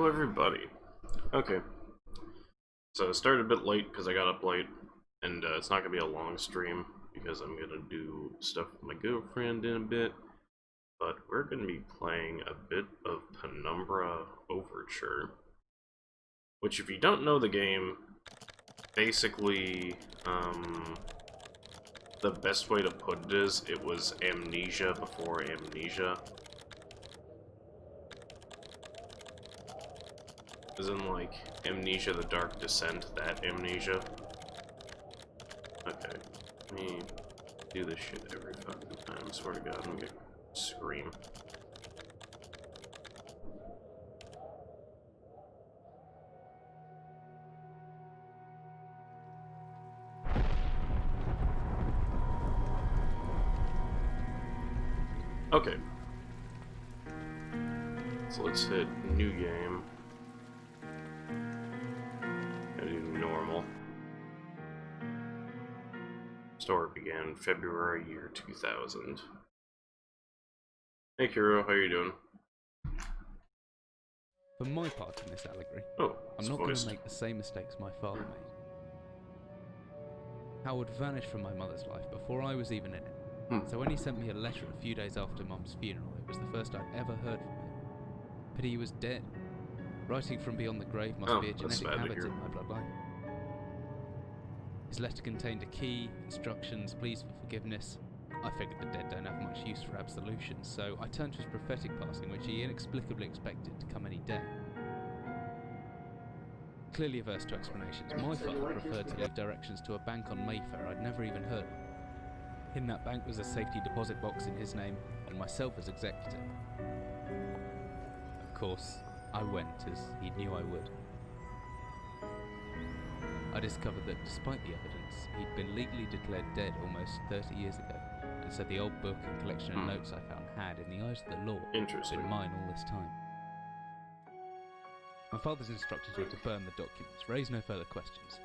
Hello everybody. Okay, so I started a bit late because I got up late, and it's not going to be a long stream because I'm going to do stuff with my girlfriend in a bit, but we're going to be playing a bit of Penumbra Overture, which if you don't know the game, basically, the best way to put it is, it was Amnesia before Amnesia. As in, like, Amnesia the Dark Descent, that Amnesia. Okay, let me do this shit every fucking time, I swear to God, I'm gonna scream. Okay. So let's hit new game. Gotta do normal. Story began February year 2000. Hey Kiro, how you doing? For my part in this allegory, Oh, I'm not going to make the same mistakes my father made. Howard vanished from my mother's life before I was even in it. So when he sent me a letter a few days after Mum's funeral, it was the first I'd ever heard from him. Pity he was dead. Writing from beyond the grave must be a genetic habit in my bloodline. His letter contained a key, instructions, pleas for forgiveness. I figured the dead don't have much use for absolutions, so I turned to his prophetic passing, which he inexplicably expected to come any day. Clearly averse to explanations, my father preferred to leave directions to a bank on Mayfair I'd never even heard of. In that bank was a safety deposit box in his name, and myself as executor. Of course, I went, as he knew I would. I discovered that despite the evidence, he'd been legally declared dead almost 30 years ago, and so the old book and collection of notes I found had, in the eyes of the law, been mine all this time. My father's instructions were to burn the documents, raise no further questions.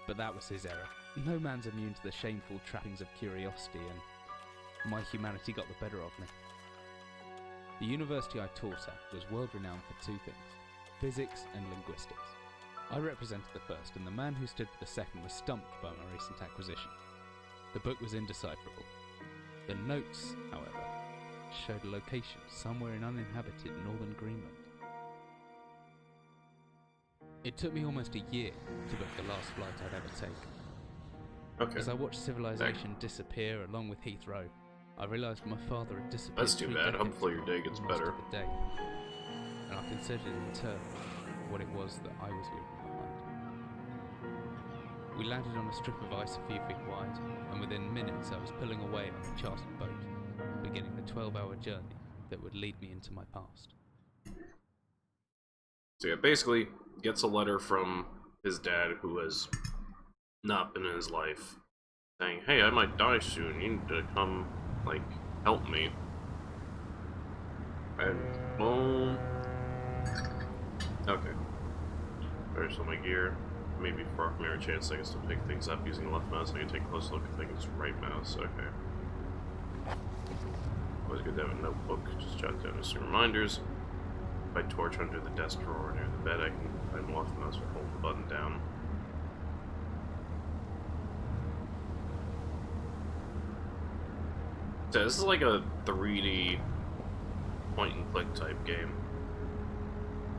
But that was his error. No man's immune to the shameful trappings of curiosity, and my humanity got the better of me. The university I taught at was world renowned for two things: physics and linguistics. I represented the first, and the man who stood for the second was stumped by my recent acquisition. The book was indecipherable. The notes, however, showed a location somewhere in uninhabited northern Greenland. It took me almost a year to book the last flight I'd ever take. Okay. As I watched civilization disappear along with Heathrow, I realised my father had disappeared. That's too bad. Hopefully your day gets better. The day. And I considered in turn what it was that I was leaving behind. We landed on a strip of ice a few feet wide, and within minutes I was pulling away on a chartered boat, beginning the 12-hour journey that would lead me into my past. So yeah, basically gets a letter from his dad, who has not been in his life, saying, hey, I might die soon, you need to come, like, help me. And boom. Okay. There's all my gear. Maybe for a mere chance I can still pick things up using left mouse. I can take a close look at things right mouse. Okay. Always good to have a notebook. Just jot down some reminders. If I torch under the desk drawer near the bed, I can find left mouse or hold the button down. So this is like a 3D point-and-click type game.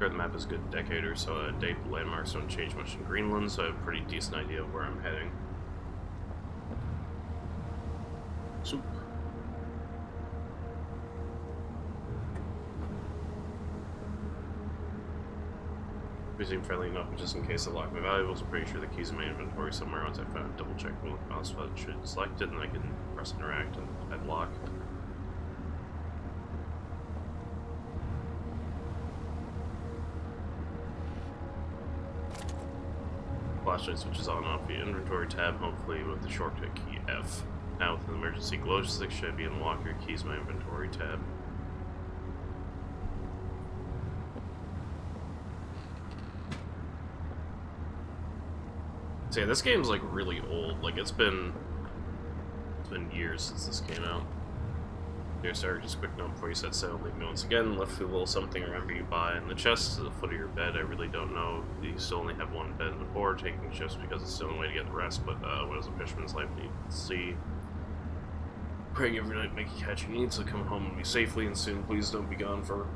The map is a good decade or so out of date. The landmarks don't change much in Greenland, so I have a pretty decent idea of where I'm heading. Soup. We seem friendly enough, but just in case I lock my valuables, I'm pretty sure the keys in my inventory somewhere. Once I find it, double check them with the mouse button should select it, and I can press interact and I'd lock. Flashlight switches on and off the inventory tab, hopefully with the shortcut key F. Now with an emergency glow stick should be unlock your keys in my inventory tab. So yeah, this game's like really old. Like it's been years since this came out. Dear sir, just a quick note before you set sail, leave me once again. Left a little something remember you by in the chest to the foot of your bed. I really don't know. You still only have one bed in the port, taking shifts because it's the only way to get the rest, but what is a fisherman's life need to see? Praying every night, make you catch your needs, so come home and be safely, and soon please don't be gone for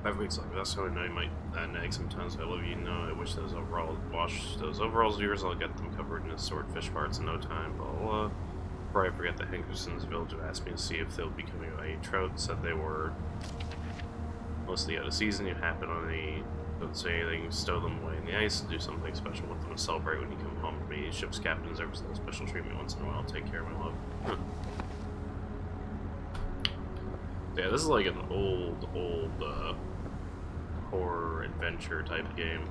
5 weeks. Like that's how I know you might nag sometimes. I love you, I wish those overalls wash those overalls of yours. I'll get them covered in a swordfish parts in no time. Blah blah blah. Before I forget, the Hankerson's village have asked me to see if they'll be coming by trout. Said they were mostly out of season. You happen on any, don't say anything, stow them away in the ice, and do something special with them to celebrate when you come home to me. Ship's captains ever so special treatment once in a while. Take care, my love. Yeah, this is like an old horror adventure type game.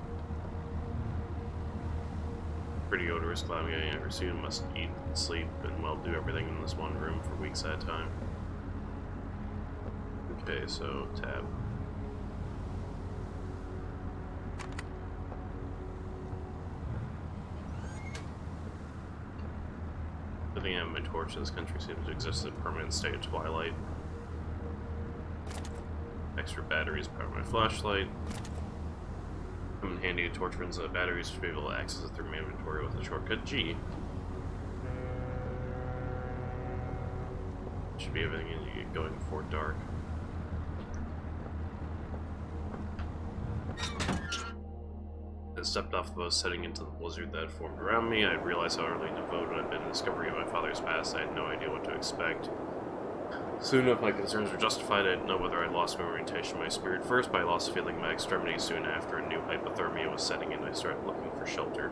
Pretty odorous cloud getting ever soon. Must eat, sleep, and well do everything in this one room for weeks at a time. Okay, so tab. Living out of my torch, this country seems to exist in a permanent state of twilight. Extra batteries power my flashlight. Come in handy, a torch runs out of batteries to be able to access it through my inventory with the shortcut G. Should be everything you get going before dark. I stepped off the boat, setting into the blizzard that had formed around me. I realized how utterly devoted I'd been to the discovery of my father's past. I had no idea what to expect. Soon enough, my concerns were justified. I didn't know whether I'd lost my orientation, my spirit first, but I lost feeling my extremities soon after. A new hypothermia was setting in. I started looking for shelter.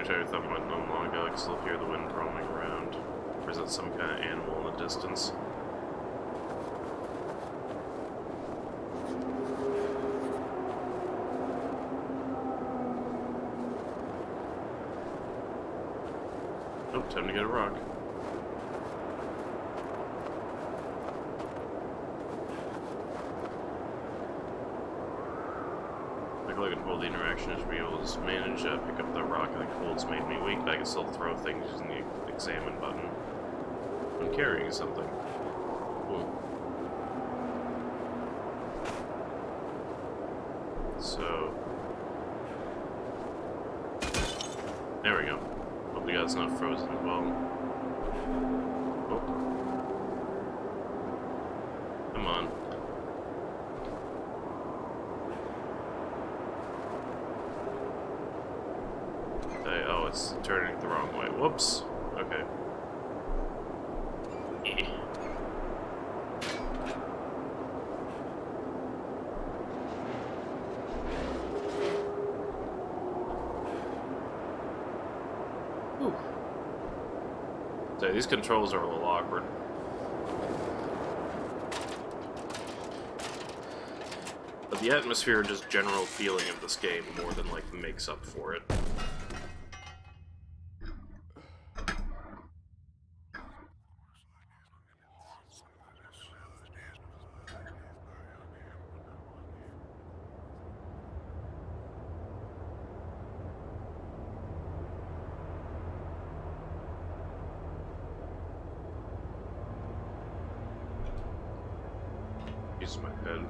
I thought about not long ago. I can still hear the wind roaming around. Or is that some kind of animal in the distance? Nope, time to get a rock. I can hold the interaction to be able to just manage pick up the rock. I think holds made me weak, but I can still throw things using the examine button. I'm carrying something. Cool. So there we go. Hope the guy's not frozen as well. Oh. Come on. Oh, it's turning the wrong way. Whoops. Okay. Whew. So these controls are a little awkward. But the atmosphere and just general feeling of this game more than like makes up for it. Use my head.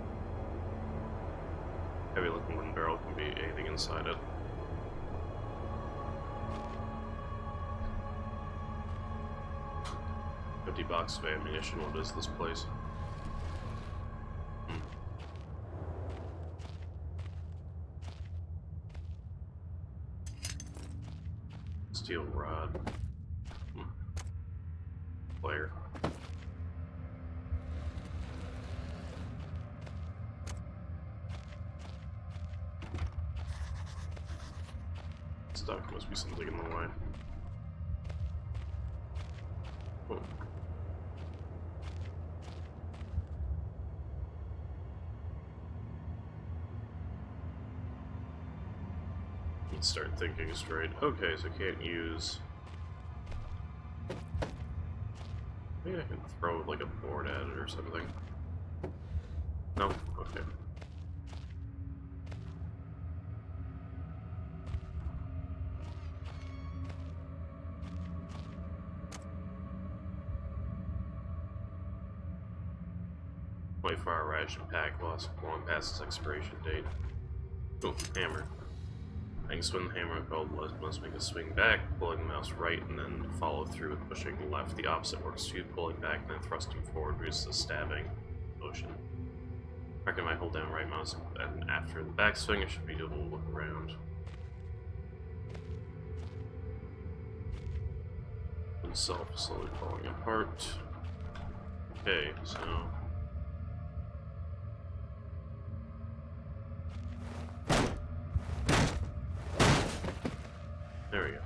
Heavy looking wooden barrel can be anything inside it. Empty box of ammunition. What is this place? Steel rod. Player. Stuck. Must be something in the way. Oh. Let's start thinking straight. Okay, so I can't use... Maybe I can throw like a board at it or something. No? Okay. Wait for our ration pack lost long past its expiration date. Oh, hammer. I can swing the hammer called must make a swing back, pulling the mouse right, and then follow through with pushing left. The opposite works too, pulling back and then thrusting forward reduces the stabbing motion. I reckon I hold down right mouse, and after the backswing, it should be able to look around. Itself slowly falling apart. Okay, so there we go.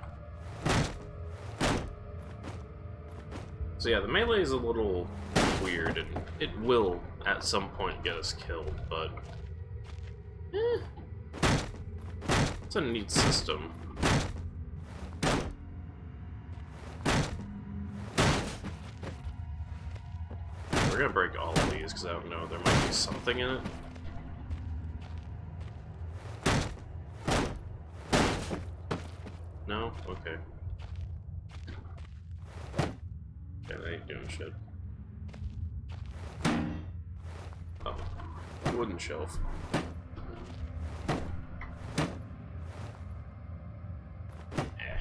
So yeah, the melee is a little weird, and it will at some point get us killed, but it's a neat system. We're gonna break all of these because I don't know, there might be something in it. No? Okay. Yeah, they ain't doing shit. Oh. Wooden shelf. Eh.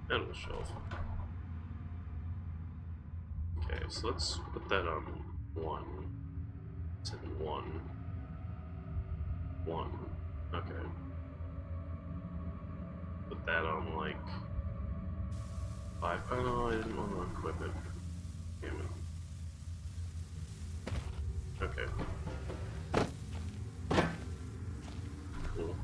Metal shelf. Okay, so let's put that on 1. It's in 1. 1. Okay. Put that on like 5. Oh no, I didn't want to equip it. Damn it. Okay. Cool.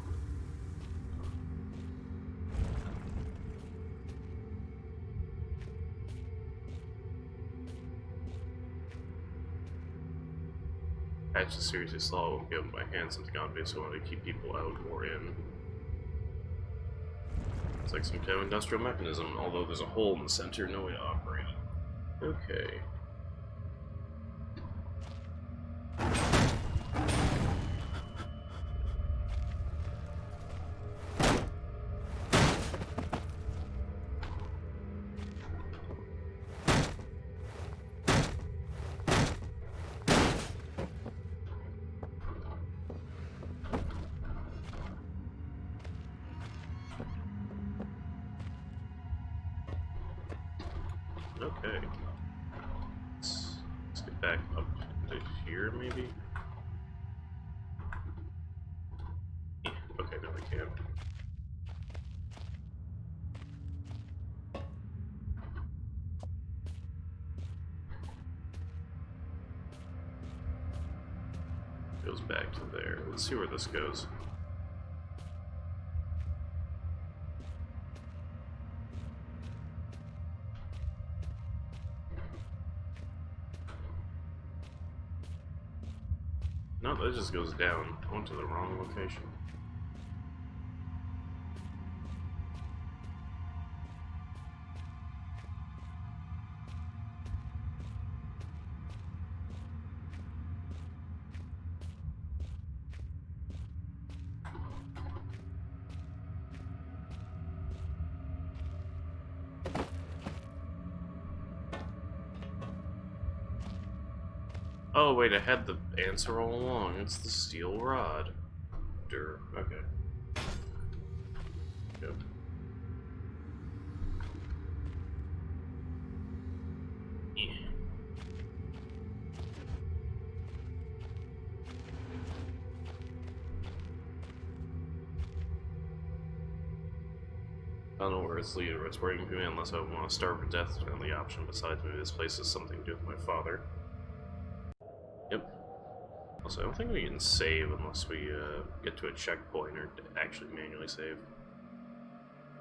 Patch the series is slow, I won't be able to buy hand something obvious, so I want to keep people out or in. It's like some kind of industrial mechanism, although there's a hole in the center, no way to operate it. Okay. Okay. Let's get back up to here, maybe? Yeah, okay, now we can. Goes back to there. Let's see where this goes. No, that just goes down. I went to the wrong location. Oh, wait, I had the answer all along. It's the steel rod. Okay. Yep. Yeah. I don't know where it's leading or it's working me unless I want to starve to death. It's the only option besides maybe this place has something to do with my father. Yep. Also, I don't think we can save unless we get to a checkpoint or actually manually save.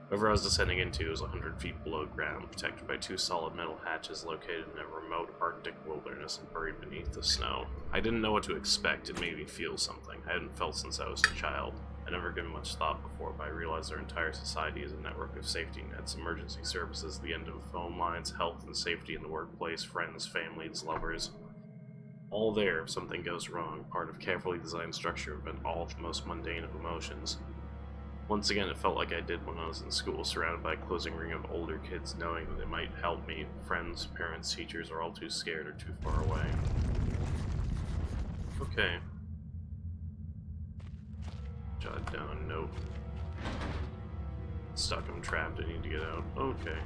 Whatever I was descending into was 100 feet below ground, protected by two solid metal hatches located in a remote Arctic wilderness and buried beneath the snow. I didn't know what to expect. It made me feel something I hadn't felt since I was a child. I'd never given much thought before, but I realized our entire society is a network of safety nets, emergency services, the end of phone lines, health and safety in the workplace, friends, families, lovers. All there if something goes wrong, part of a carefully designed structure of all the most mundane of emotions. Once again, it felt like I did when I was in school, surrounded by a closing ring of older kids, knowing that they might help me. Friends, parents, teachers are all too scared or too far away. Okay. Jot down a note. Stuck, I'm trapped, I need to get out. Okay.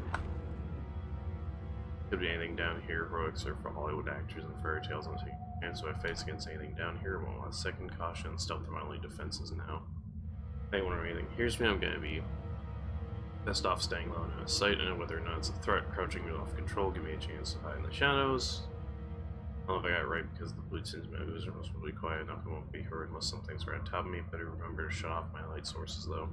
Could be anything down here, heroics are for Hollywood actors and fairy tales. I'm taking a chance, so I face against anything down here. Won't want second caution, stealth are my only defenses now. Anyone or anything. Here's me, I'm gonna be best off staying low in sight, and whether or not it's a threat, crouching it off control, give me a chance to hide in the shadows. I don't know if I got it right because the blue tinge moves are most really quiet enough. I won't be heard unless something's right on top of me. Better remember to shut off my light sources though.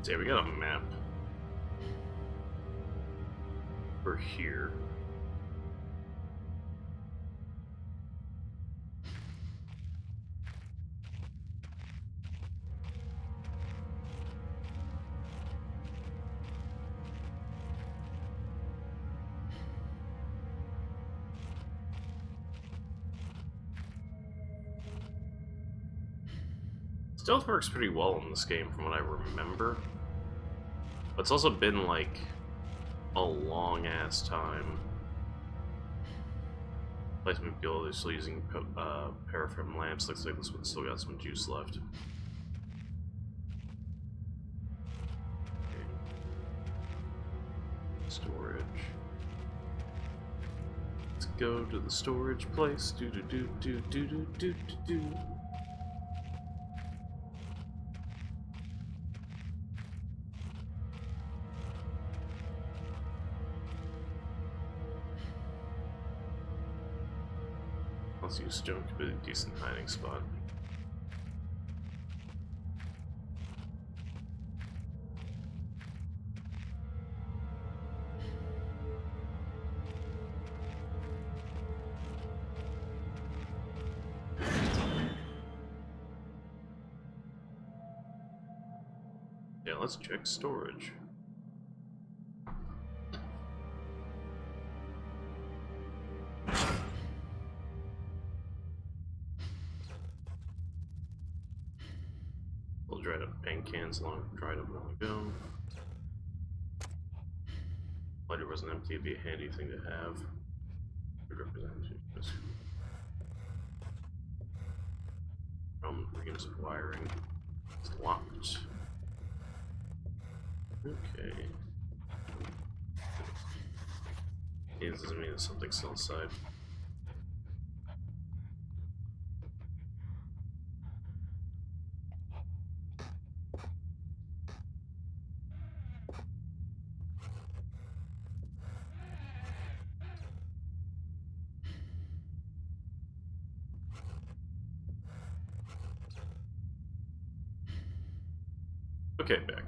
So yeah, we got a map. We're here. Stealth works pretty well in this game from what I remember. But it's also been like a long ass time. Placement build is still using paraffin lamps. Looks like this one's still got some juice left. Okay. Storage. Let's go to the storage place. Do do do do do do do do do. Let's use stone to be a decent hiding spot. Yeah, let's check storage. Dried up paint cans dried up long ago. Lighter wasn't empty, it'd be a handy thing to have. Good representation. Reams of wiring. It's locked. Okay. This doesn't mean there's something still inside. Okay, back.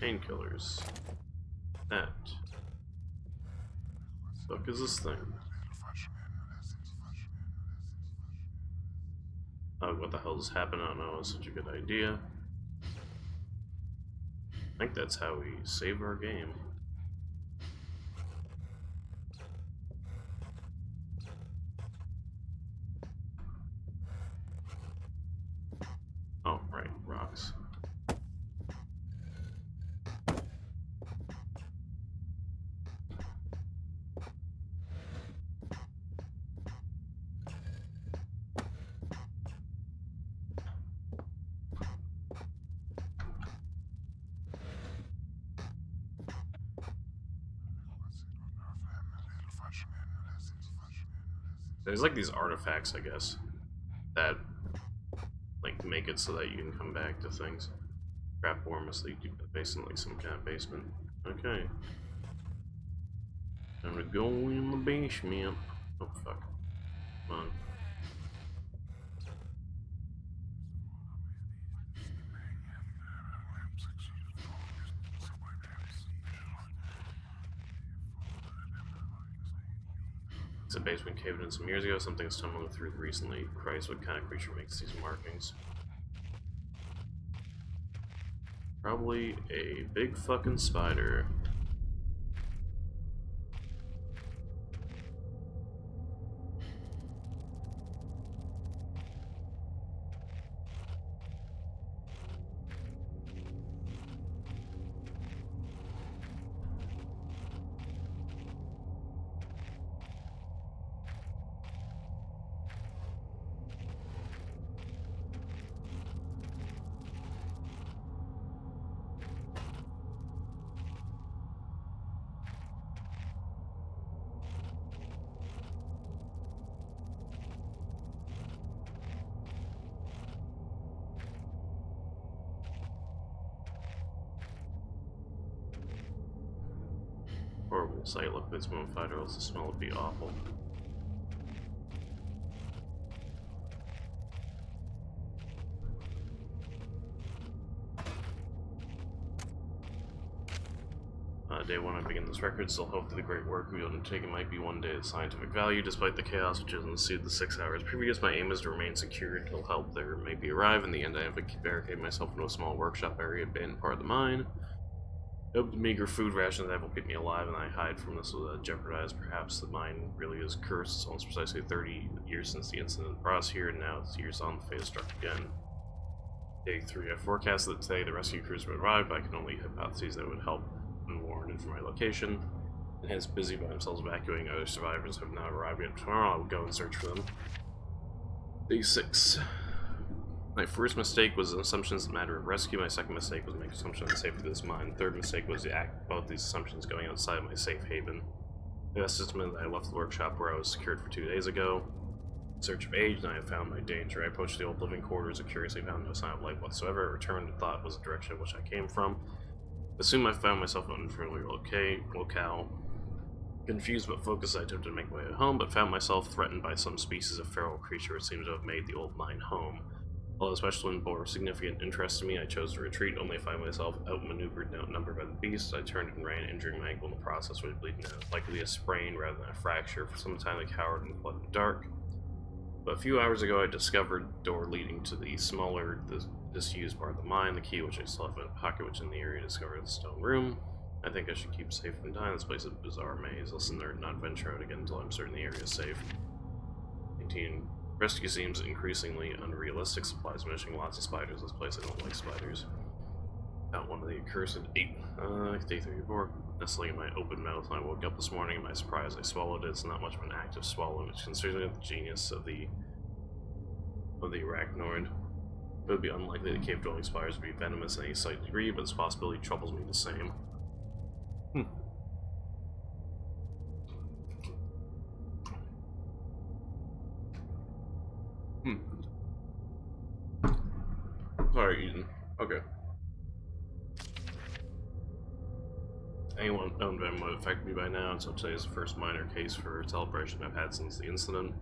Painkillers. That. What the fuck is this thing? What the hell just happened? I don't know. It's such a good idea. I think that's how we save our game. Oh, right, rocks. There's like these artifacts, I guess, that like make it so that you can come back to things. Crap war must lead you based in like some kind of basement. Okay. Time to go in the basement. Oh fuck. Come on. It's a basement caved in some years ago. Something stumbling through recently. Christ, what kind of creature makes these markings? Probably a big fucking spider. Horrible sight. Look, this one fighter, else the smell would be awful. Day one, I begin this record, still hope that the great work we undertaken might be one day of scientific value, despite the chaos which has ensued the 6 hours previous. My aim is to remain secure until help there may be arrive. In the end, I have barricaded myself into a small workshop area, abandoned part of the mine. I hope the meager food rations that will keep me alive, and I hide from this without jeopardize. Perhaps the mine really is cursed. It's almost precisely 30 years since the incident brought us here, and now it's years on, the fate has struck again. Day 3, I forecast that today the rescue crews would arrive, but I can only hypothesize that would help unwarranted from my location, and hence busy by themselves evacuating. Other survivors have not arrived yet. Tomorrow I will go and search for them. Day 6. My first mistake was assumptions in the matter of rescue. My second mistake was making assumptions on the safety of this mine. Third mistake was to act both these assumptions going outside my safe haven. The best estimate that I left the workshop where I was secured for 2 days ago. In search of age, and I have found my danger. I approached the old living quarters and curiously found no sign of life whatsoever. I returned and thought was the direction in which I came from. Assume I found myself in an unfriendly locale. Confused but focused, I attempted to make my way home, but found myself threatened by some species of feral creature which seemed to have made the old mine home. Although the special one bore significant interest to me, I chose to retreat, only to find myself outmaneuvered and outnumbered by the beast. I turned and ran, injuring my ankle in the process, which bleeding out, likely a sprain rather than a fracture. For some time I cowered and fled in the dark. But a few hours ago I discovered a door leading to the smaller, disused part of the mine, the key which I still have in my pocket, which in the area discovered the stone room. I think I should keep safe from dying. This place is a bizarre maze. Listen there, not venture out again until I'm certain the area is safe. 19. Rescue seems increasingly unrealistic. Supplies diminishing, lots of spiders. This place, I don't like spiders. Found one of the accursed 8. Day 34. Nestling in my open mouth, I woke up this morning. To my surprise, I swallowed it. It's not much of an act of swallowing, which considering the genius of the arachnoid. It would be unlikely that cave-dwelling spiders would be venomous in any slight degree, but this possibility troubles me the same. Sorry, Eden. Okay. Anyone known them would affect me by now, and so today is the first minor case for celebration I've had since the incident.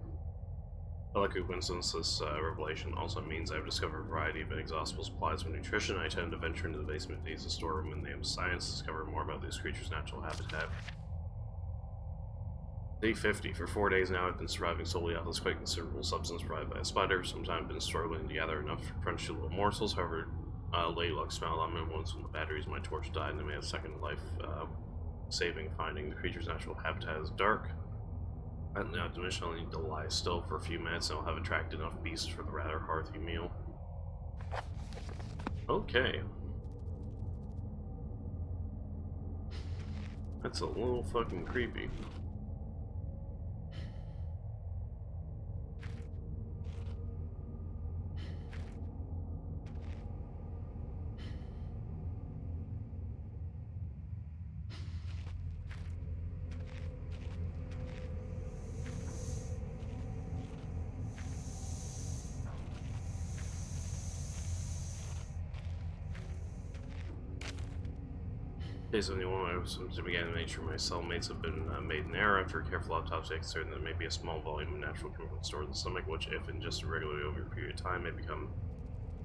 A lucky coincidence, this revelation also means I've discovered a variety of inexhaustible supplies of nutrition. I tend to venture into the basement of the storeroom in the name of science to discover more about these creatures' natural habitat. Day 50. For 4 days now, I've been surviving solely off this quite considerable substance provided by a spider. Sometimes I've been struggling to gather enough to crunch two little morsels. However, lady luck smiled on me once when the batteries in my torch died and I made a second life saving, finding the creature's natural habitat is dark. At the optimist, I'll need to lie still for a few minutes and I'll have attracted enough beasts for the rather hearty meal. Okay. That's a little fucking creepy. Day 71, I was began to make sure my cellmates have been made in error. After a careful autopsy, I considered there may be a small volume of natural chemical stored in the stomach, which, if ingested regularly over a period of time, may become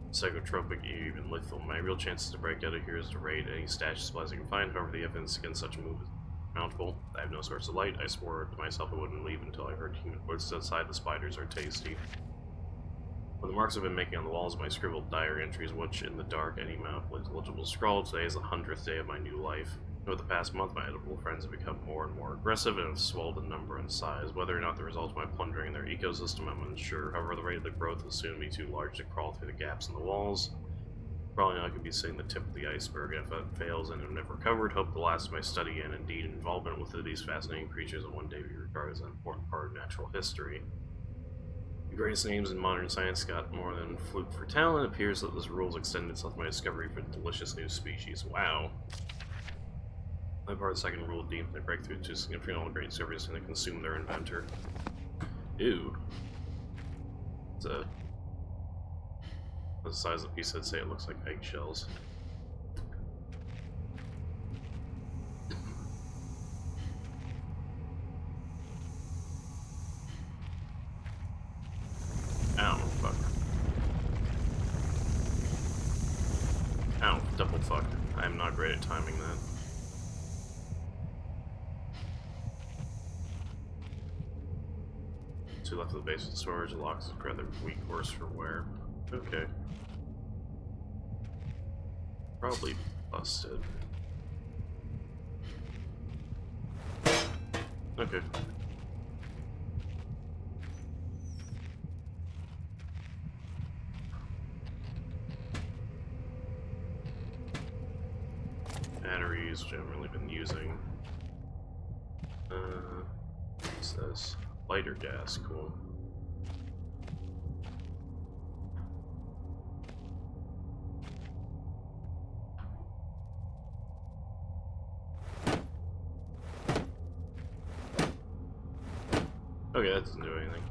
psychotropic, even lethal. My real chances to break out of here is to raid any stash supplies I can find. However, the evidence against such a move is mountable. I have no source of light. I swore to myself I wouldn't leave until I heard human voices outside. The spiders are tasty. When the marks I've been making on the walls of my scribbled diary entries, which in the dark any amount of legible scrawl, today is the 100th day of my new life. Over the past month, my edible friends have become more and more aggressive and have swelled in number and size. Whether or not the result of my plundering their ecosystem, I'm unsure. However, the rate of the growth will soon be too large to crawl through the gaps in the walls. Probably not could be seeing the tip of the iceberg. If that fails and I'm never recovered, hope the last of my study and indeed involvement with these fascinating creatures will one day be regarded as an important part of natural history. The greatest names in modern science got more than fluke for talent. It appears that this rule has extended itself to my discovery of a delicious new species. Wow. My part of the second rule deemed the breakthrough too significant. All great discoveries and consume their inventor. Ew. It's a... the size of the piece, I'd say it looks like eggshells. Ow, fuck. Ow, double fuck. I am not great at timing that. Two left of the base of the storage, the locks is rather weak, worse for wear. Okay. Probably busted. Okay. Batteries, which I haven't really been using. What's this? Lighter gas, cool. Okay, that doesn't do anything.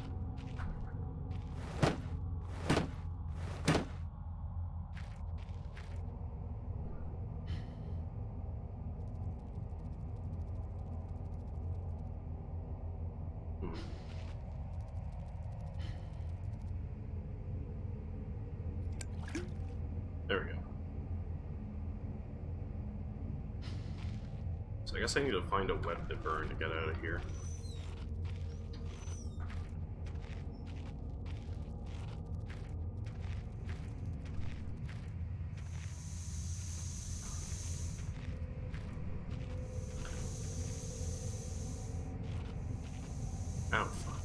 There we go. So I guess I need to find a web to burn to get out of here. Ow, fuck.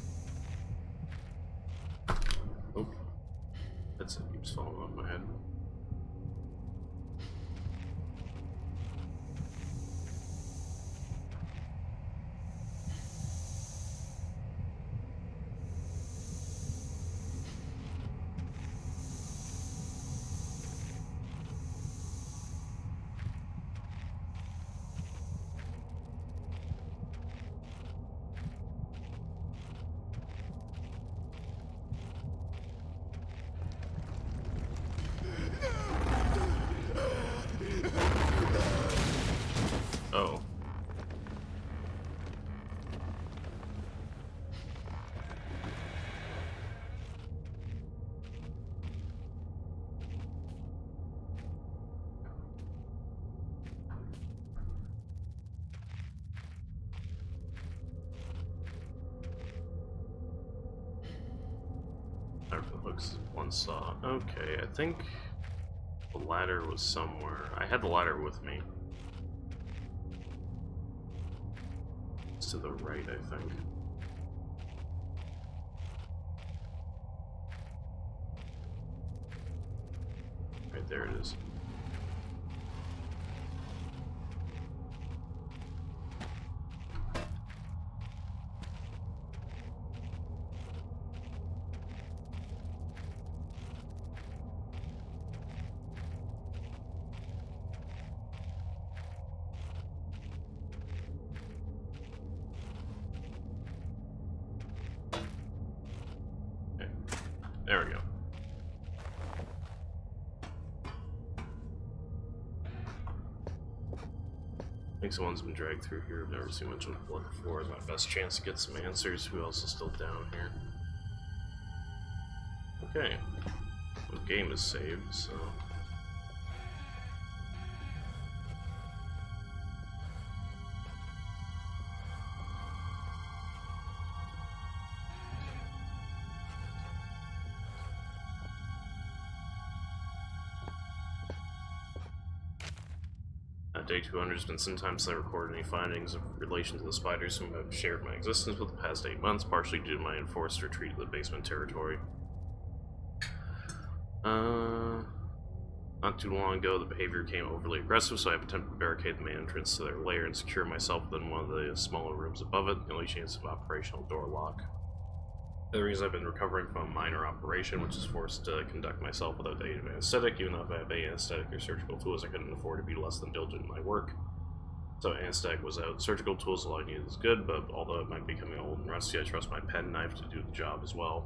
Oh. That's it, keeps falling off my head. Time for the hooks. One saw. Okay, I think the ladder was somewhere. I had the ladder with me. It's to the right, I think. Right there it is. Okay. There we go. I think someone's been dragged through here. I've never seen much of blood before. It's my best chance to get some answers. Who else is still down here? Okay. The game is saved, so... Day 200 has been some time since I recorded any findings of relation to the spiders whom I've shared my existence with the past 8 months, partially due to my enforced retreat to the basement territory. Not too long ago, the behavior became overly aggressive, so I have attempted to barricade the main entrance to their lair and secure myself within one of the smaller rooms above it, the only chance of operational door lock. The reason I've been recovering from a minor operation, which is forced to conduct myself without the aid of anesthetic. Even though if I have anesthetic or surgical tools, I couldn't afford to be less than diligent in my work. So anesthetic was out. Surgical tools, all I needed is good, but although it might be becoming old and rusty, I trust my pen knife to do the job as well.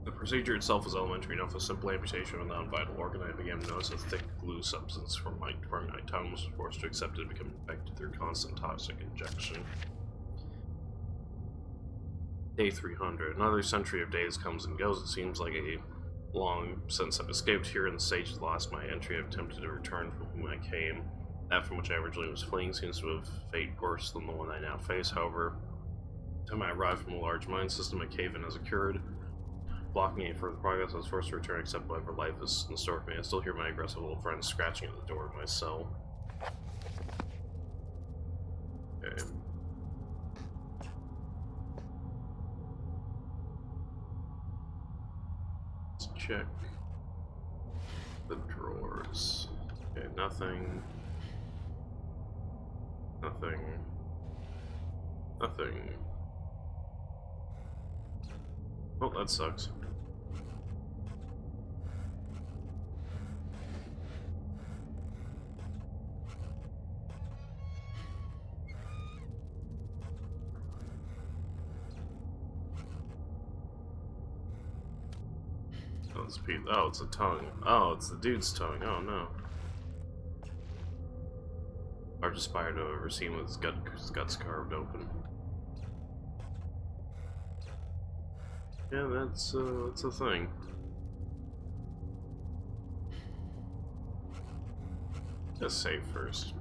The procedure itself was elementary enough. A simple amputation of a non-vital organ. I began to notice a thick glue substance from my tongue was forced to accept it and become infected through constant toxic injection. Day 300. Another century of days comes and goes. It seems like a long since I've escaped here in the stage of the last my entry. I've attempted to return from whom I came. That from which I originally was fleeing seems to have fate worse than the one I now face. However, by the time I arrived from a large mine system, a cave-in has occurred. Blocking any further progress, I was forced to return except whatever life is in store for me. I still hear my aggressive little friends scratching at the door of my cell. Okay. Let's check the drawers. Okay, nothing. Nothing. Nothing. Oh, that sucks. Oh, it's a tongue. Oh, it's the dude's tongue. Oh no. Largest spider I've ever seen with his guts carved open. Yeah, that's a thing. Just save first.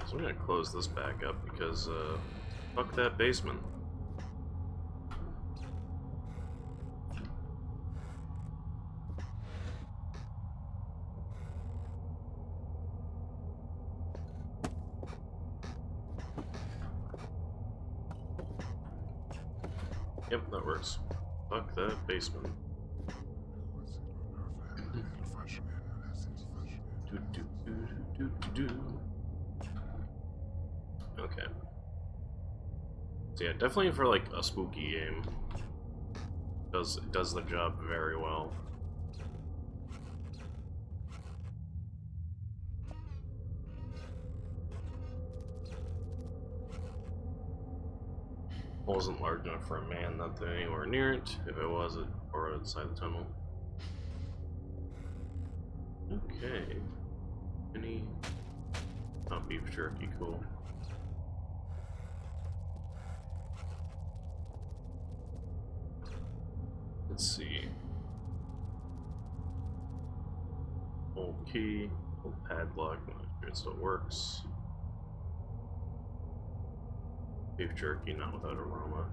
So I'm gonna close this back up because fuck that basement. Yep, that works. Fuck that basement. Okay. So yeah, definitely for like a spooky game. It does the job very well. Wasn't large enough for a man not to anywhere near it. If it was, it or outside the tunnel. Okay. Any? Oh, beef jerky, cool. Let's see. old key, old padlock, make sure it still works. Beef jerky, not without aroma.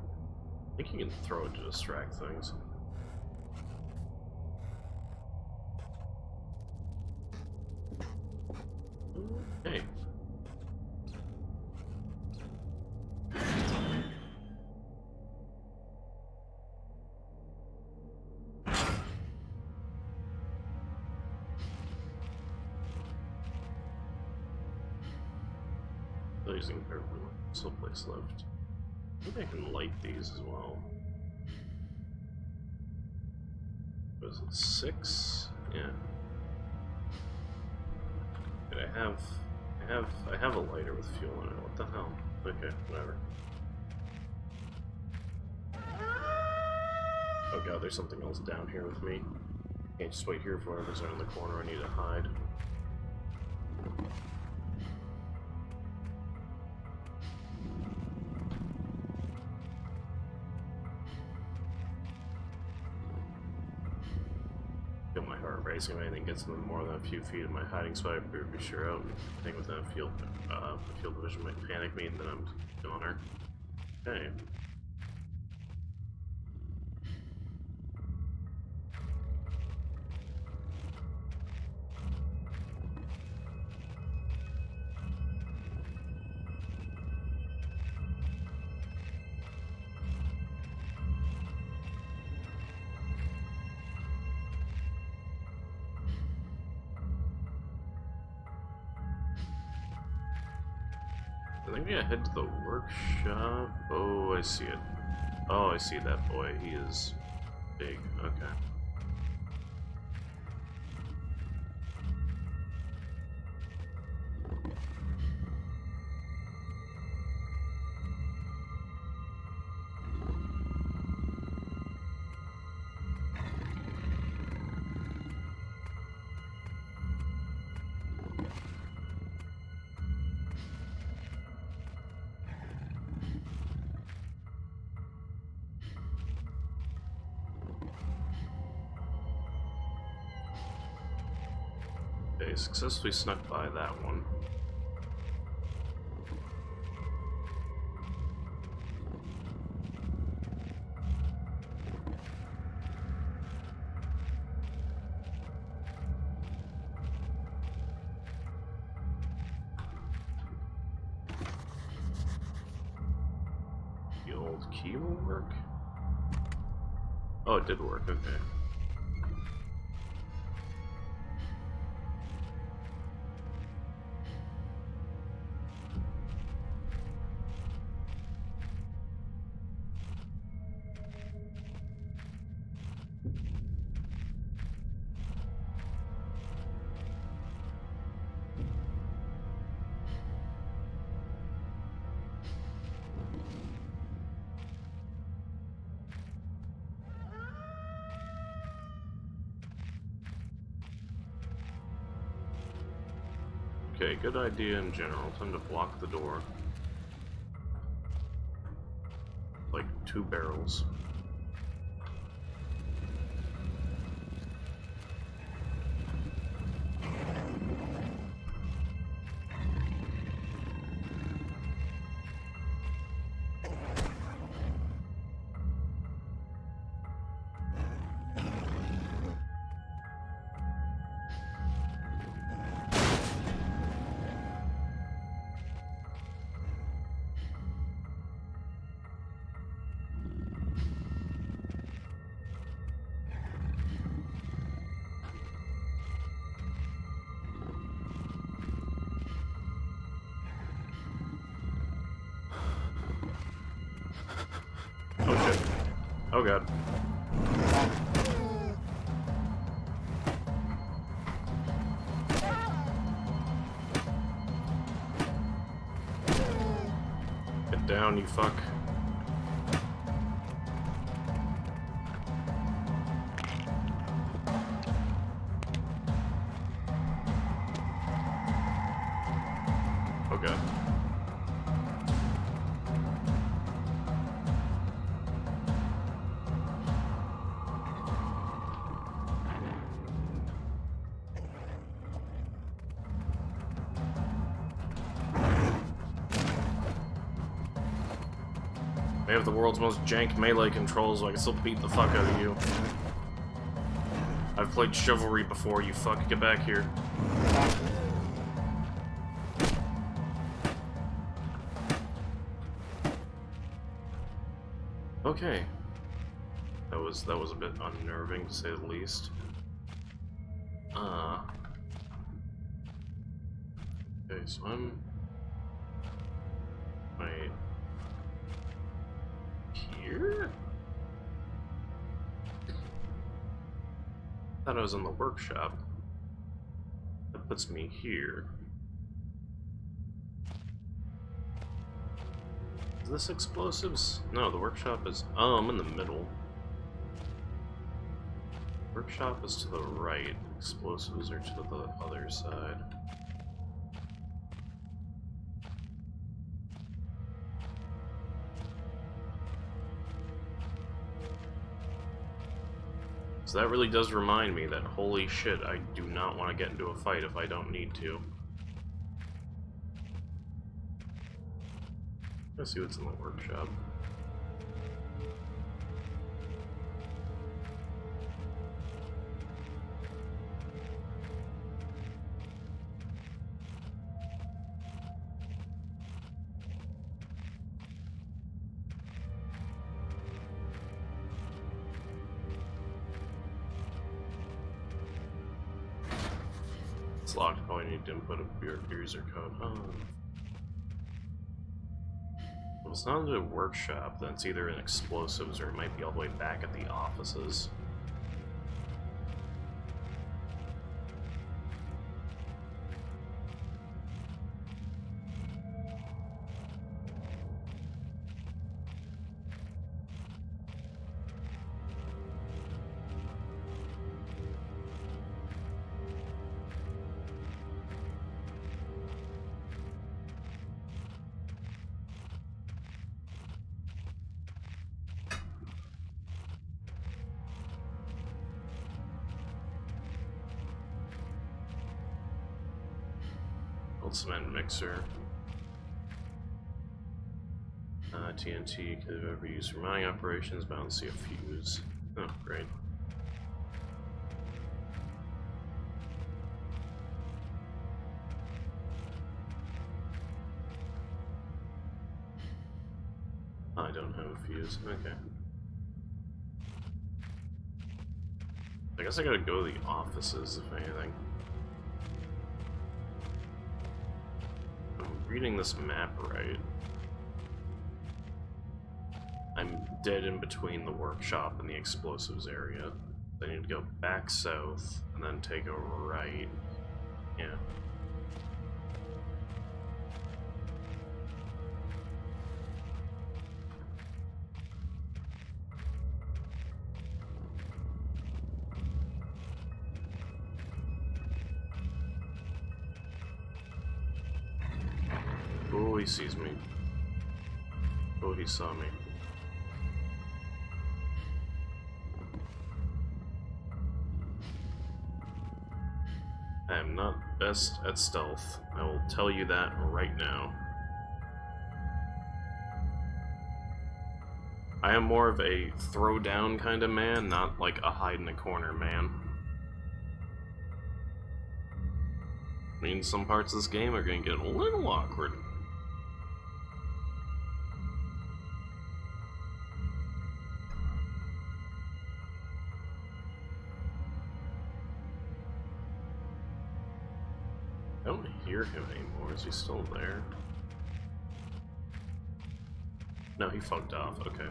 I think you can throw it to distract things. Hey. Still using still place left. I think I can light these as well. What is it, 6? Yeah. But I have a lighter with fuel in it. What the hell? Okay, whatever. Oh god, there's something else down here with me. Can't just wait here for whatever's around the corner. I need to hide. Feel my heart racing. If anything gets within more than a few feet of my hiding spot, I better be sure out. Anything within a field division might panic me, and then I'm goner. Okay. I think I head to the workshop. Oh, I see it. Oh, I see that boy. He is big. Okay. Okay, successfully snuck by that one. The old key will work? Oh, it did work, okay. Okay, good idea in general. Time to block the door. Like 2 barrels. Oh shit. Oh god. Get down, you fuck. Oh god. I have the world's most jank melee controls, so I can still beat the fuck out of you. I've played Chivalry before, you fuck. Get back here. Okay. That was a bit unnerving, to say the least. Okay, so I'm... Wait... Here? I thought I was in the workshop. That puts me here. Is this explosives? No, the workshop is... Oh, I'm in the middle. Workshop is to the right. Explosives are to the other side. So that really does remind me that, holy shit, I do not want to get into a fight if I don't need to. Let's see what's in the workshop. It's locked. Oh, I need to input a user code. Oh. Well, it's not a workshop, then it's either in explosives or it might be all the way back at the offices. Cement mixer. TNT could have ever used for mining operations, bound to see a fuse. Oh, great. I don't have a fuse. Okay. I guess I gotta go to the offices, if anything. Reading this map right, I'm dead in between the workshop and the explosives area. I need to go back south and then take a right. Yeah. Oh, he sees me. Oh, he saw me. I am not best at stealth. I will tell you that right now. I am more of a throw down kind of man, not like a hide in a corner man. I mean, some parts of this game are going to get a little awkward. I don't hear him anymore. Is he still there? No, he fucked off. Okay.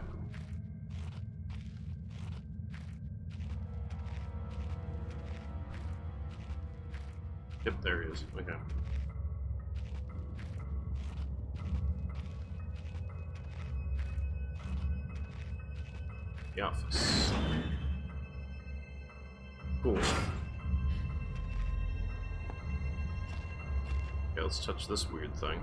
Yep, there he is. Okay. The office. Cool. Okay, let's touch this weird thing.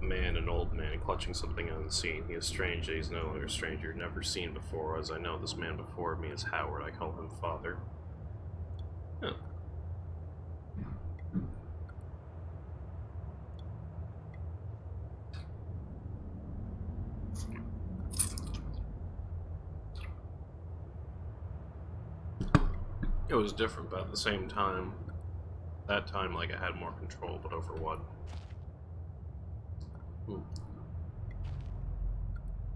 A man, an old man, clutching something unseen. He is strange that he's no longer a stranger, never seen before. As I know, this man before me is Howard. I call him Father. Huh. It was different, but at the same time, that time, like, I had more control, but over what?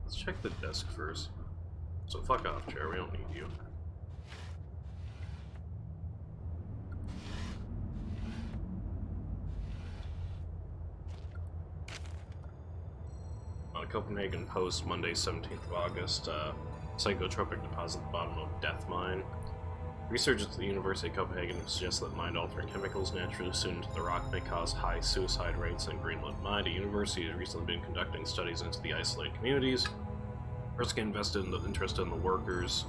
Let's check the desk first. So fuck off, chair, we don't need you. On a Copenhagen Post, Monday, 17th of August, psychotropic deposit at the bottom of Death Mine. Researchers at the University of Copenhagen have suggested that mind-altering chemicals naturally assumed into the rock may cause high suicide rates in Greenland mine. The university has recently been conducting studies into the isolated communities. First get interested in the workers.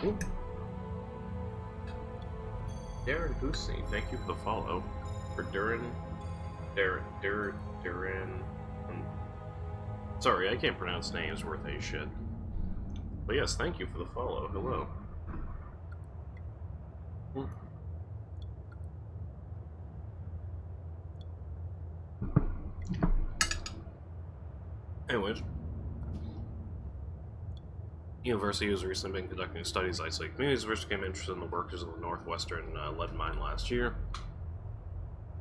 Oop. Darren Hussein, thank you for the follow. For Darren. Sorry, I can't pronounce names worth a shit. But yes, thank you for the follow. Hello. Anyways, University has recently been conducting studies isolating communities which became interested in the workers of the northwestern lead mine last year.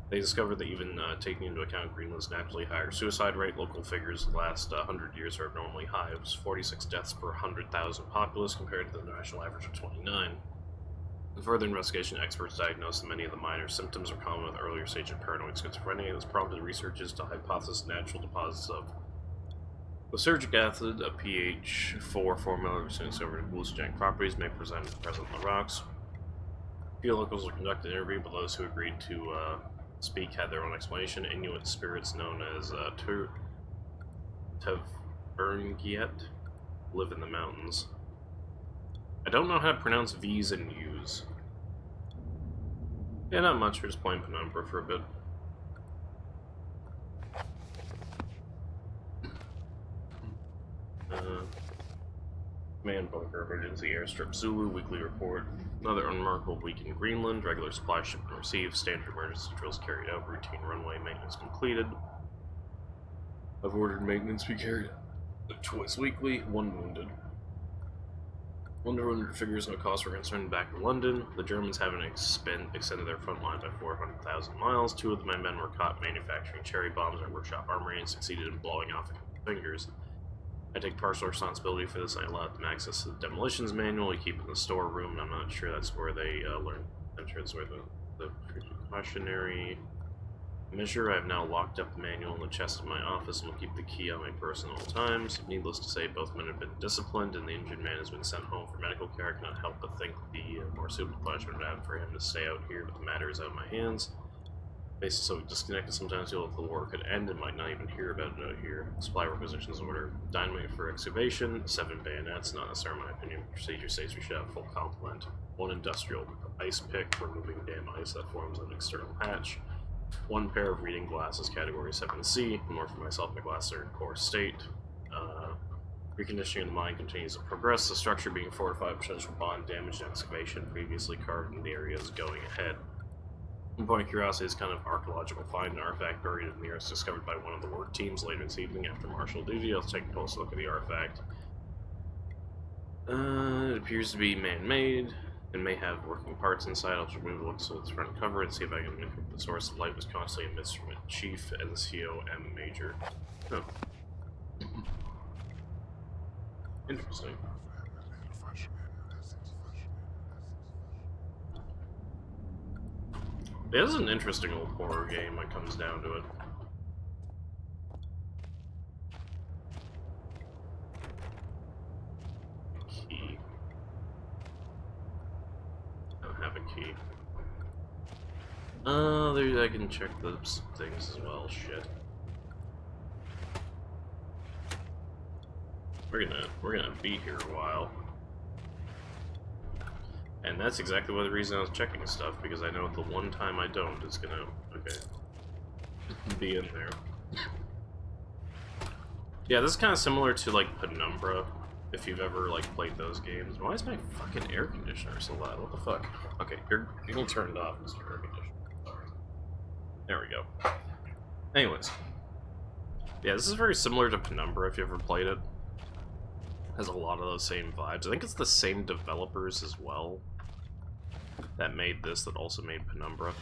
They discovered that even taking into account Greenland's naturally higher suicide rate, local figures the last 100 years are abnormally high. It was 46 deaths per 100,000 populace compared to the national average of 29. In further investigation, experts diagnosed that many of the minor symptoms are common with earlier stage of paranoid schizophrenia. This prompted researchers to hypothesize natural deposits of lysergic acid, a pH-4 formula resistance over hallucinogenic properties may present in the rocks. A few locals were conducted an interview, but those who agreed to speak had their own explanation. Inuit spirits known as Taverngiet live in the mountains. I don't know how to pronounce V's and U's. Yeah, not much. We're just playing Penumbra for a bit. Command bunker, emergency airstrip Zulu, weekly report. Another unremarkable week in Greenland. Regular supply shipment received. Standard emergency drills carried out. Routine runway maintenance completed. I've ordered maintenance be carried out twice weekly. One wounded. 100 figures no cost were concerned back in London. The Germans haven't extended their front line by 400,000 miles. Two of my men were caught manufacturing cherry bombs at Workshop Armory and succeeded in blowing off a couple fingers. I take partial responsibility for this. I allowed them access to the demolitions manual. We keep it in the storeroom, and I'm not sure that's where they learn. I'm sure it's where the precautionary measure. I have now locked up the manual in the chest of my office and will keep the key on my person at all times. Needless to say, both men have been disciplined, and the injured man has been sent home for medical care. I cannot help but think the more suitable punishment would have for him to stay out here, but the matter is out of my hands. Basically, so disconnected, sometimes you'll the war could end and might not even hear about it out here. Supply requisitions order. Dynamite for excavation, 7 bayonets, not necessarily my opinion. Procedure states we should have full complement. 1 industrial ice pick, removing damn ice that forms an external hatch. 1 pair of reading glasses, category 7C. More for myself, my glasses are in poor state. Reconditioning of the mine continues to progress. The structure being fortified, potential bond damage and excavation previously carved in the area is going ahead. One point of curiosity is kind of archaeological find, an artifact buried in the earth discovered by one of the work teams later this evening after martial duty. Let's take a close look at the artifact. It appears to be man-made and may have working parts inside. I'll just remove it so it's front cover and see if I can make the source of light was constantly emits from a Chief NCO M Major. Oh. Interesting. It is an interesting old horror game when it comes down to it. Key. I don't have a key. There I can check the things as well. Shit. We're gonna be here a while. And that's exactly the reason I was checking stuff, because I know the one time I don't, it's gonna, be in there. Yeah, this is kind of similar to, like, Penumbra, if you've ever, like, played those games. Why is my fucking air conditioner so loud? What the fuck? Okay, you can turn it off, Mr. Air Conditioner. Sorry. There we go. Anyways. Yeah, this is very similar to Penumbra, if you ever played it. Has a lot of those same vibes. I think it's the same developers as well that made this, that also made Penumbra.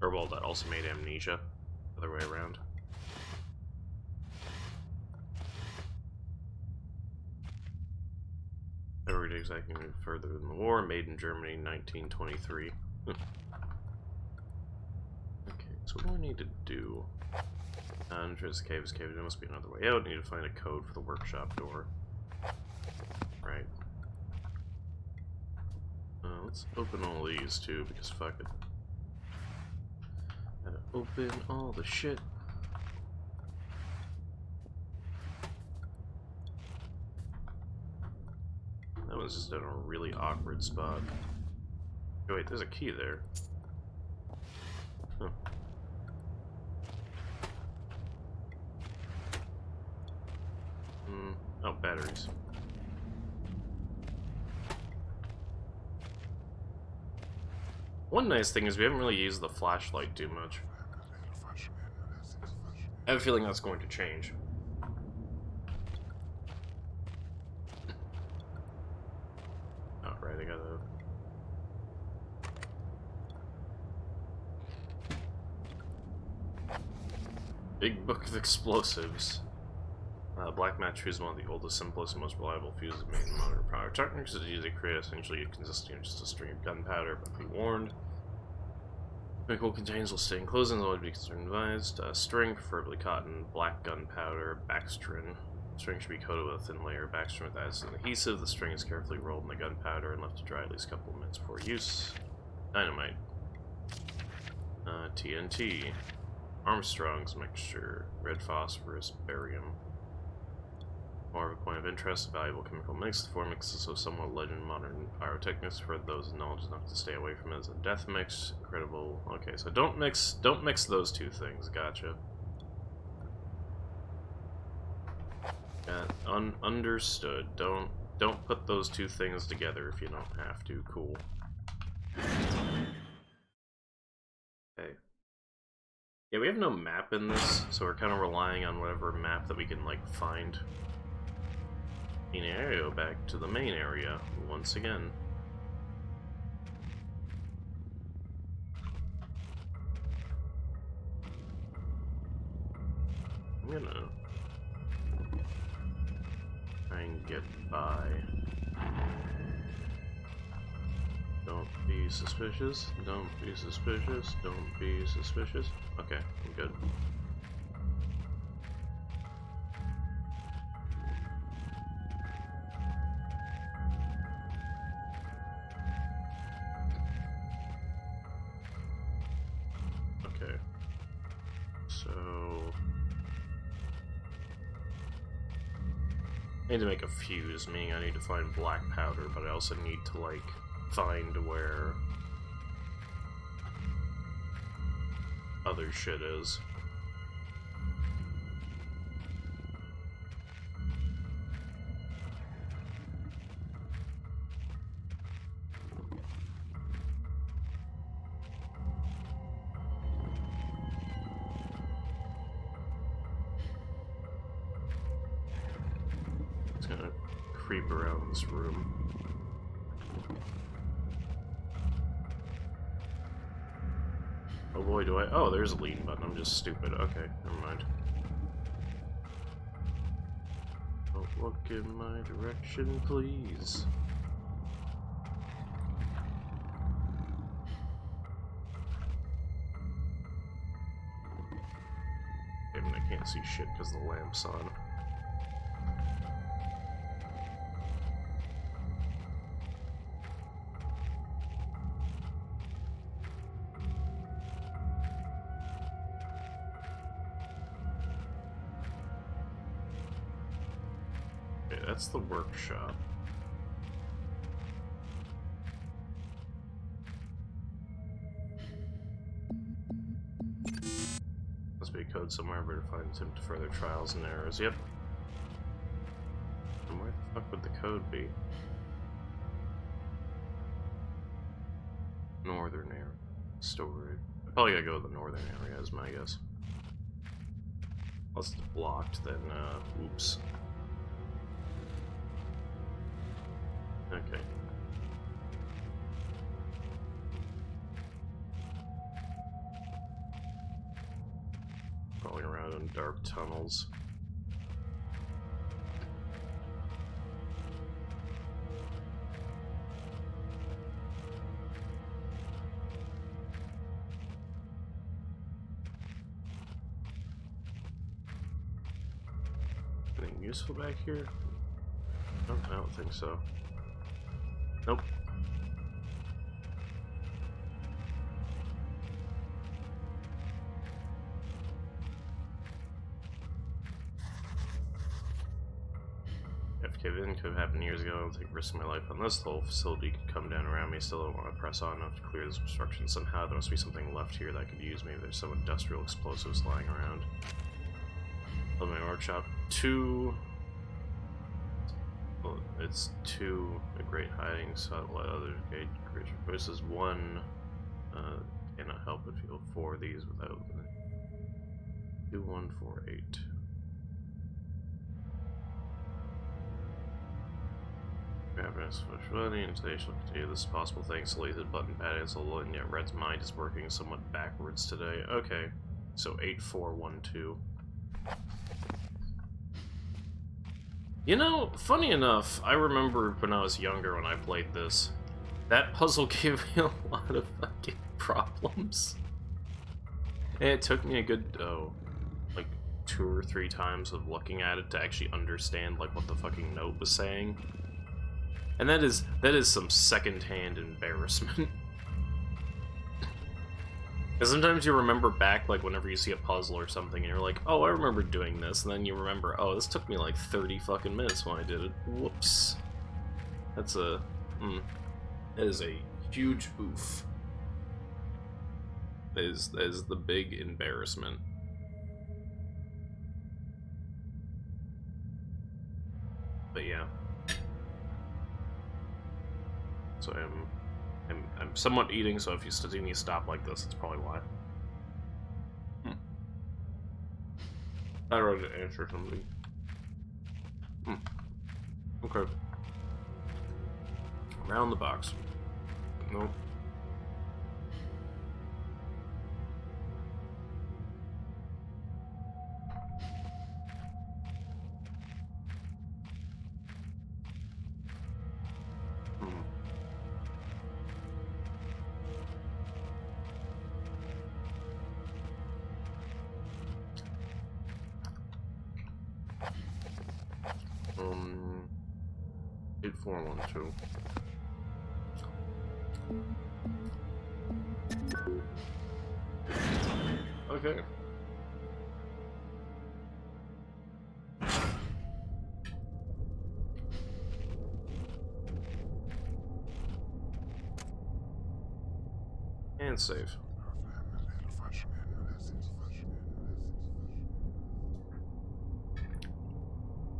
Or, well, that also made Amnesia. Other way around. Never exactly further than the war. Made in Germany, 1923. Okay, so what do I need to do? Entrance cave is caved. There must be another way out. I need to find a code for the workshop door. Right. Let's open all these too, because fuck it. Gotta open all the shit. That was just in a really awkward spot. Oh, wait, there's a key there. Huh. Oh, batteries. One nice thing is we haven't really used the flashlight too much. I have a feeling that's going to change. Oh, right, I gotta... Big Book of Explosives. Black match fuse is one of the oldest, simplest, and most reliable fuses made in modern power techniques. It is used to create essentially consisting of just a stream of gunpowder, but be warned. Chemical containers will stay enclosed and always be concerned advised. String, preferably cotton, black gunpowder, backstring. String should be coated with a thin layer of backstring with acid and adhesive. The string is carefully rolled in the gunpowder and left to dry at least a couple of minutes before use. Dynamite. TNT. Armstrong's mixture. Red phosphorus, barium. More of a point of interest, a valuable chemical mix. The four mixes so somewhat legend modern pyrotechnics for those knowledge enough to stay away from it as a death mix. Incredible. Okay, so don't mix those two things. Gotcha. Understood. Don't put those two things together if you don't have to. Cool. Okay. Yeah, we have no map in this, so we're kind of relying on whatever map that we can like find. Area back to the main area once again. I'm gonna try and get by. Don't be suspicious. Don't be suspicious. Don't be suspicious. Okay, I'm good. I need to make a fuse, meaning I need to find black powder, but I also need to, like, find where other shit is. Gonna creep around this room. Oh boy, do I... Oh, there's a lean button. I'm just stupid. Okay, never mind. Don't look in my direction, please. I mean, I can't see shit because the lamp's on. That's the workshop. Must be a code somewhere where to find him to further trials and errors. Yep. And where the fuck would the code be? Northern area. Storage. I probably gotta go to the northern area, is my guess. Unless it's blocked, then, oops. Okay. Crawling around in dark tunnels. Anything useful back here? Nope, I don't think so. Nope. FK in could have happened years ago. I'll take risks in my life on this. The whole facility could come down around me. Still don't want to press on enough to clear this obstruction somehow. There must be something left here that could use me. There's some industrial explosives lying around. Build my workshop. 2. Well, it's 2 a great hiding spot. What other great choices? 1 cannot help but feel 4 of these without 2, 1, 4, 8. Happiness, switch and today shall continue. This is possible thanks to lazy button padding is a little, and yet Red's mind is working somewhat backwards today. Okay, so 8, 4, 1, 2. You know, funny enough, I remember when I was younger when I played this, that puzzle gave me a lot of fucking problems. And it took me a good, like 2 or 3 times of looking at it to actually understand like what the fucking note was saying. And that is some second-hand embarrassment. Because sometimes you remember back, like, whenever you see a puzzle or something, and you're like, oh, I remember doing this, and then you remember, oh, this took me like 30 fucking minutes when I did it. Whoops. That's a... That is a huge oof. That is the big embarrassment. But yeah. So I'm somewhat eating, so if you see me stop like this, it's probably why. I ready to answer somebody. Okay. Around the box. Nope. Um, 8412. Okay. And save.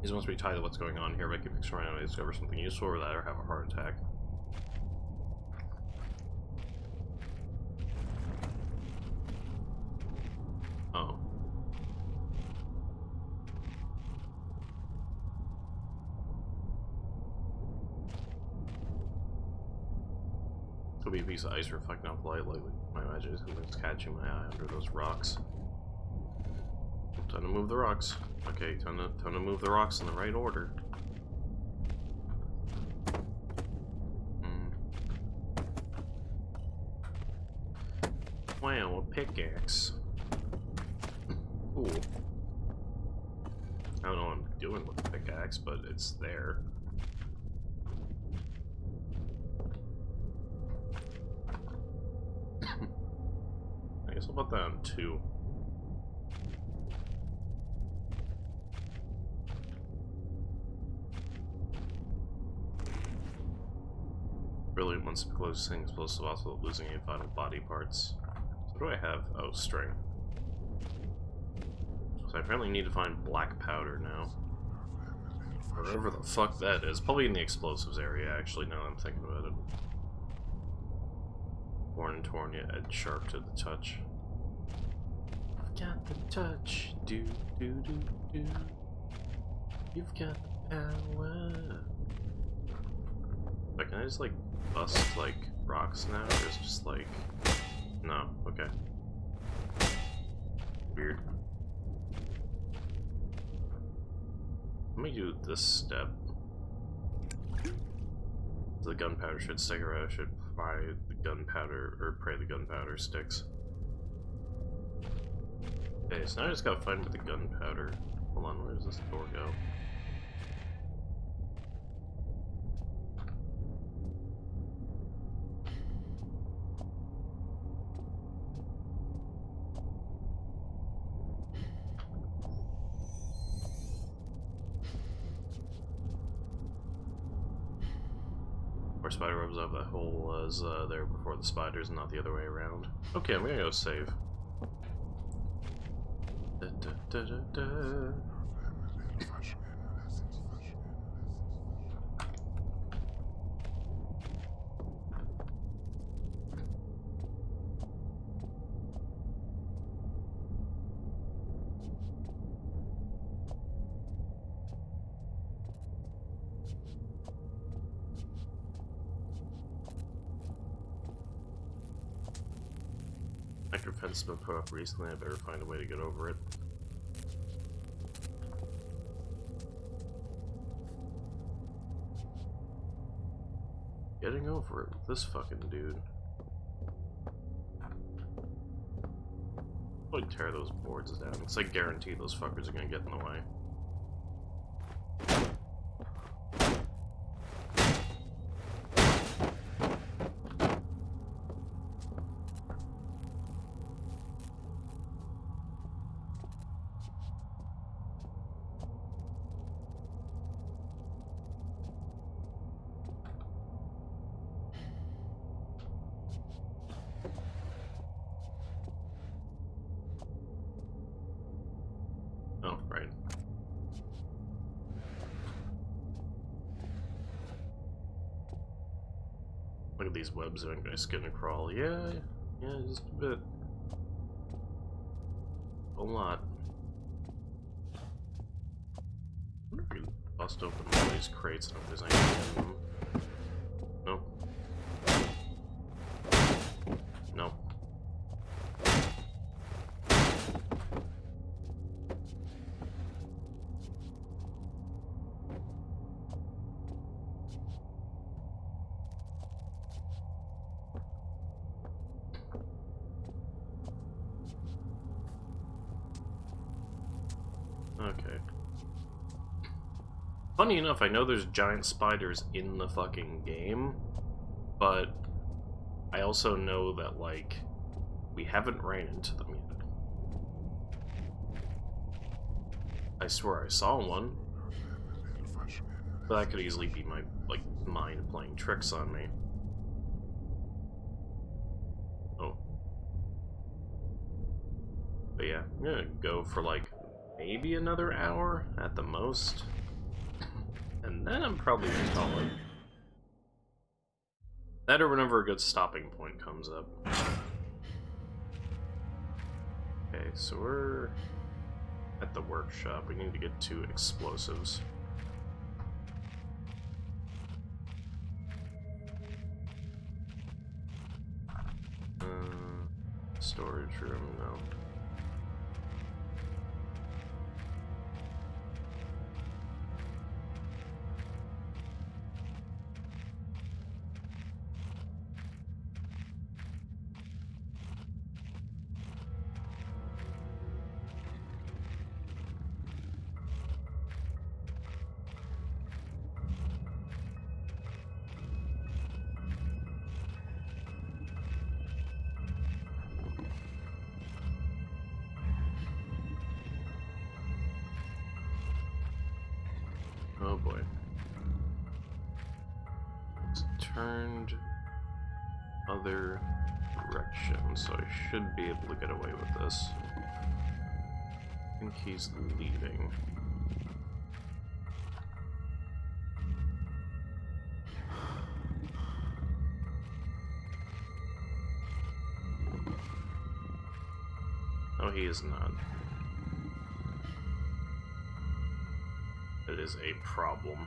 These must be tied to what's going on here. If I keep exploring, I discover something useful or that, or have a heart attack. Oh. Could be a piece of ice reflecting off light, like my imagination is catching my eye under those rocks. Time to move the rocks. Okay, time to move the rocks in the right order. Wow, a pickaxe. Cool. I don't know what I'm doing with the pickaxe, but it's there. I guess I'll put that on 2. Brilliant once the closest thing explosive, also losing any vital body parts. So what do I have? Oh, string. So I apparently need to find black powder now. Wherever the fuck that is. Probably in the explosives area, actually, now that I'm thinking about it. Worn and torn, yet edge sharp to the touch. I've got the touch. Do, do, do, do. You've got the power. But can I just, like, bust, like, rocks now? Or is it just, like... No, okay. Weird. Let me do this step. The gunpowder should stick around. I should pry the gunpowder, or pray the gunpowder sticks. Okay, so now I just gotta find the gunpowder. Hold on, where does this door go? Or spider webs out that hole was there before the spiders, and not the other way around. Okay, I'm gonna go save. Da, da, da, da, da. Electric fence has been put up recently. I better find a way to get over it. Getting over it with this fucking dude. Probably tear those boards down. It's like guaranteed those fuckers are gonna get in the way. Oh, right. Look at these webs doing nice skin and crawl. Yeah, just a bit. A lot. I wonder if we can bust open all these crates and if there's anything in them. Nope. Nope. Okay. Funny enough, I know there's giant spiders in the fucking game, but I also know that, like, we haven't ran into them yet. I swear I saw one, but that could easily be my, like, mind playing tricks on me. Oh. But yeah, I'm gonna go for, like, maybe another hour at the most. And then I'm probably gonna call it. That or whenever a good stopping point comes up. Okay, so we're at the workshop. We need to get 2 explosives. Storage room, no. Oh boy. It's turned other direction, so I should be able to get away with this. I think he's leaving. No, he is not. It is a problem.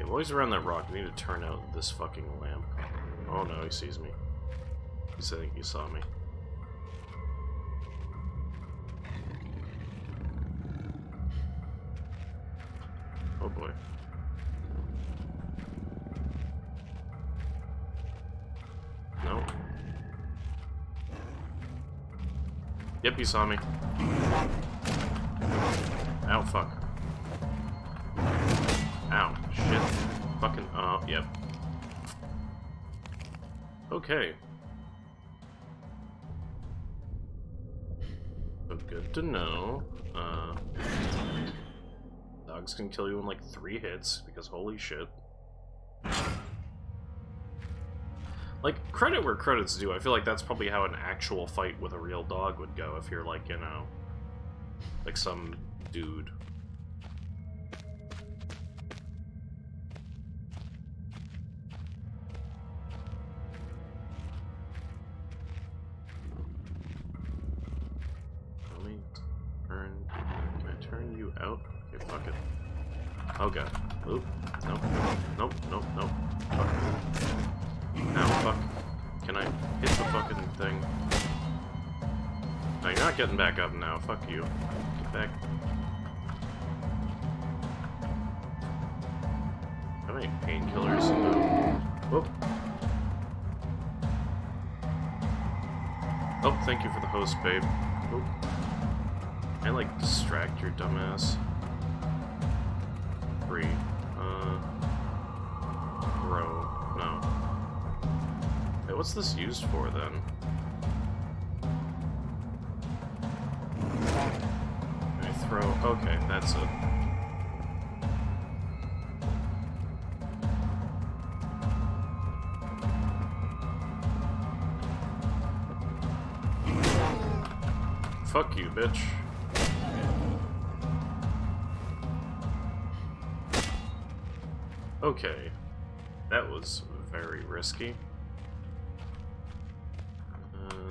Okay, while he's around that rock, I need to turn out this fucking lamp. Oh no, he sees me. He's saying he saw me. Oh boy. No. Yep, he saw me. Ow, fuck. Ow, shit. Fucking, oh, yep. Okay. So good to know. Dogs can kill you in like 3 hits, because holy shit. Like, credit where credit's due, I feel like that's probably how an actual fight with a real dog would go, if you're like, you know, like some dude. Let me turn... Can I turn you out? Okay, fuck it. Oh god. Oop. Nope. Nope, nope, nope. Fuck. Ow, fuck. Can I hit the fucking thing? No, you're not getting back up now. Fuck you. Get back. How many painkillers? No. Whoop. Oh, thank you for the host, babe. Oop. I like distract your dumbass. 3. Grow. No. Hey, what's this used for then? I throw. Okay, that's it. Fuck you, bitch. Okay. That was very risky.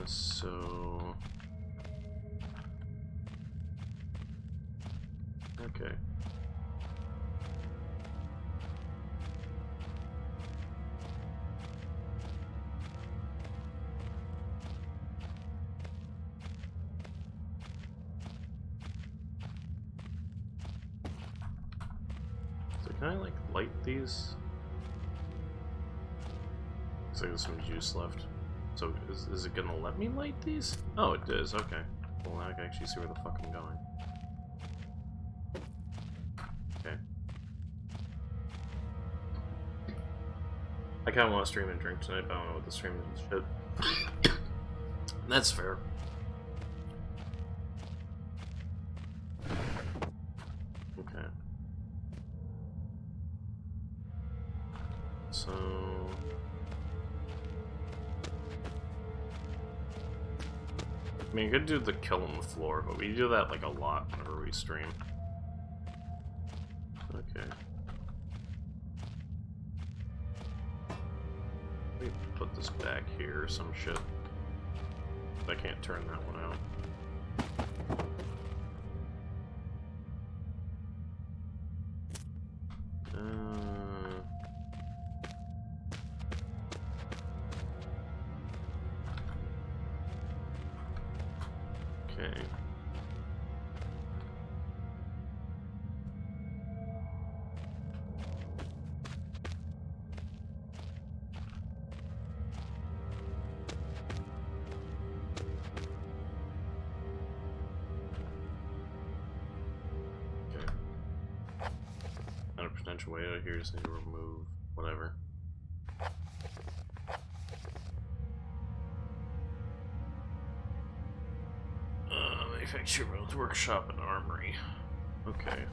So... Okay. So can I, like, light these? Looks like there's some juice left. So, is it gonna let me light these? Oh, it is, okay. Well, now I can actually see where the fuck I'm going. Okay. I kinda want to stream and drink tonight, but I don't know what the stream is and shit. That's fair. Okay. So... I mean, you could do the kill on the floor, but we do that like a lot whenever we stream. Okay. Let me put this back here or some shit. I can't turn that one out. Okay. Not a potential way out of here, just need to remove whatever. Manufacture roads, workshop, and armory. Okay.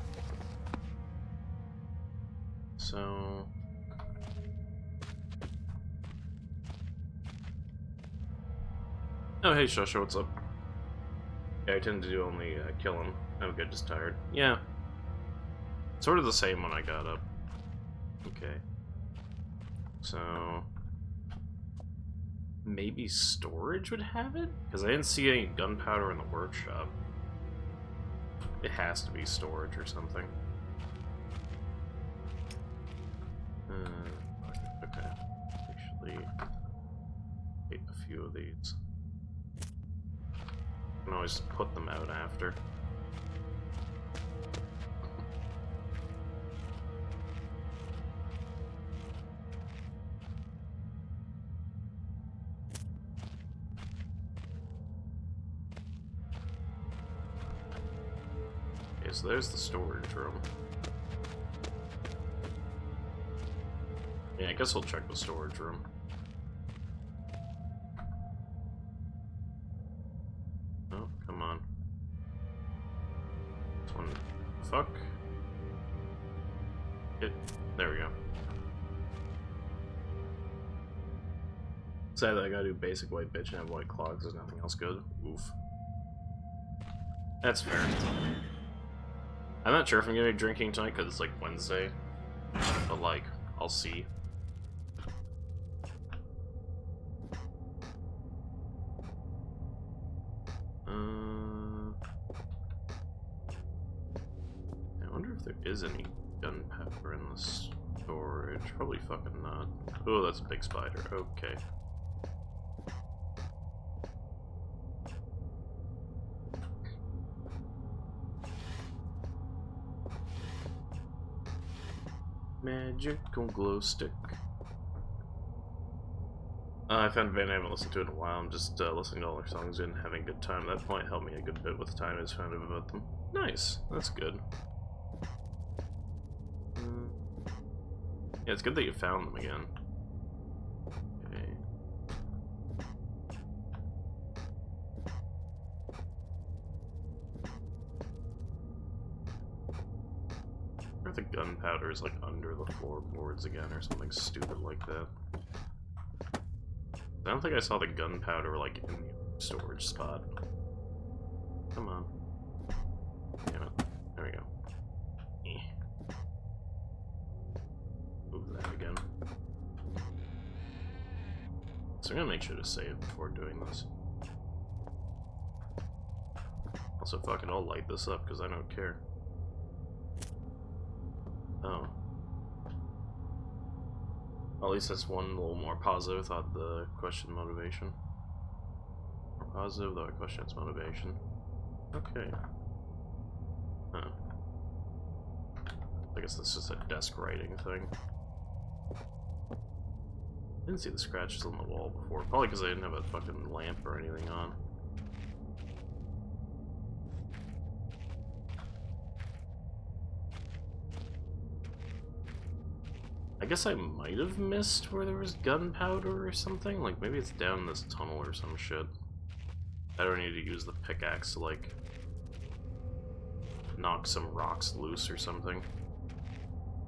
So... Oh, hey, Shusha, what's up? Yeah, I tend to do only killing. I'm good, just tired. Yeah. Sort of the same when I got up. Okay. So... Maybe storage would have it? Because I didn't see any gunpowder in the workshop. It has to be storage or something. Okay. Actually, ate a few of these. I can always put them out after. Okay, so there's the storage room. Yeah, I guess we'll check the storage room. Oh, come on. This one. Fuck. There we go. Sad that I gotta do basic white bitch and have white clogs, there's nothing else good. Oof. That's fair. I'm not sure if I'm gonna be drinking tonight because it's like Wednesday, but like, I'll see. I wonder if there is any gunpowder in the storage. Probably fucking not. Oh, that's a big spider. Okay. Magical glow stick. I found a band I haven't listened to in a while. I'm just listening to all their songs and having a good time. That point helped me a good bit with the time I just found out about them. Nice. That's good. Yeah, it's good that you found them again. Okay. Or the gunpowder is like under the floorboards again or something stupid like that. I don't think I saw the gunpowder like in the storage spot. Come on. Damn it. There we go. Move that again. So I'm gonna make sure to save before doing this. Also, fuck it, I'll light this up because I don't care. Oh. At least that's one little more positive thought, the question motivation. More positive, though I question its motivation. Okay. Huh. I guess that's just a desk writing thing. Didn't see the scratches on the wall before. Probably because I didn't have a fucking lamp or anything on. I guess I might have missed where there was gunpowder or something. Like, maybe it's down this tunnel or some shit. I don't need to use the pickaxe to, like, knock some rocks loose or something.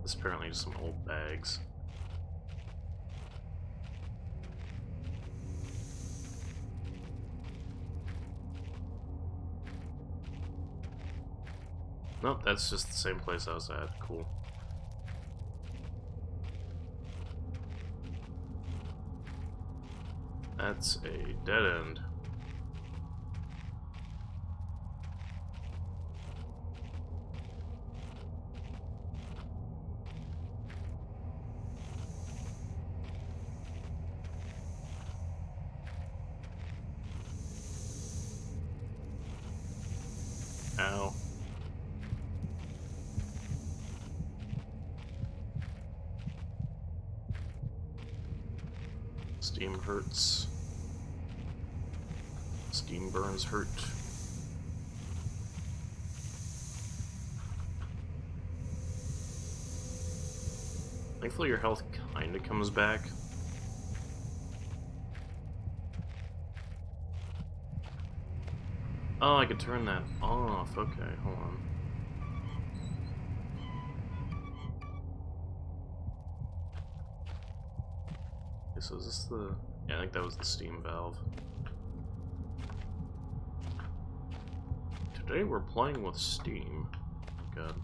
This is apparently just some old bags. Nope, that's just the same place I was at. Cool. That's a dead end. Ow. Steam hurts. Steam burns hurt. Thankfully your health kinda comes back. Oh, I could turn that off. Okay, hold on. Okay, so is this the... Yeah, I think that was the steam valve. Today we're playing with steam. Oh, God.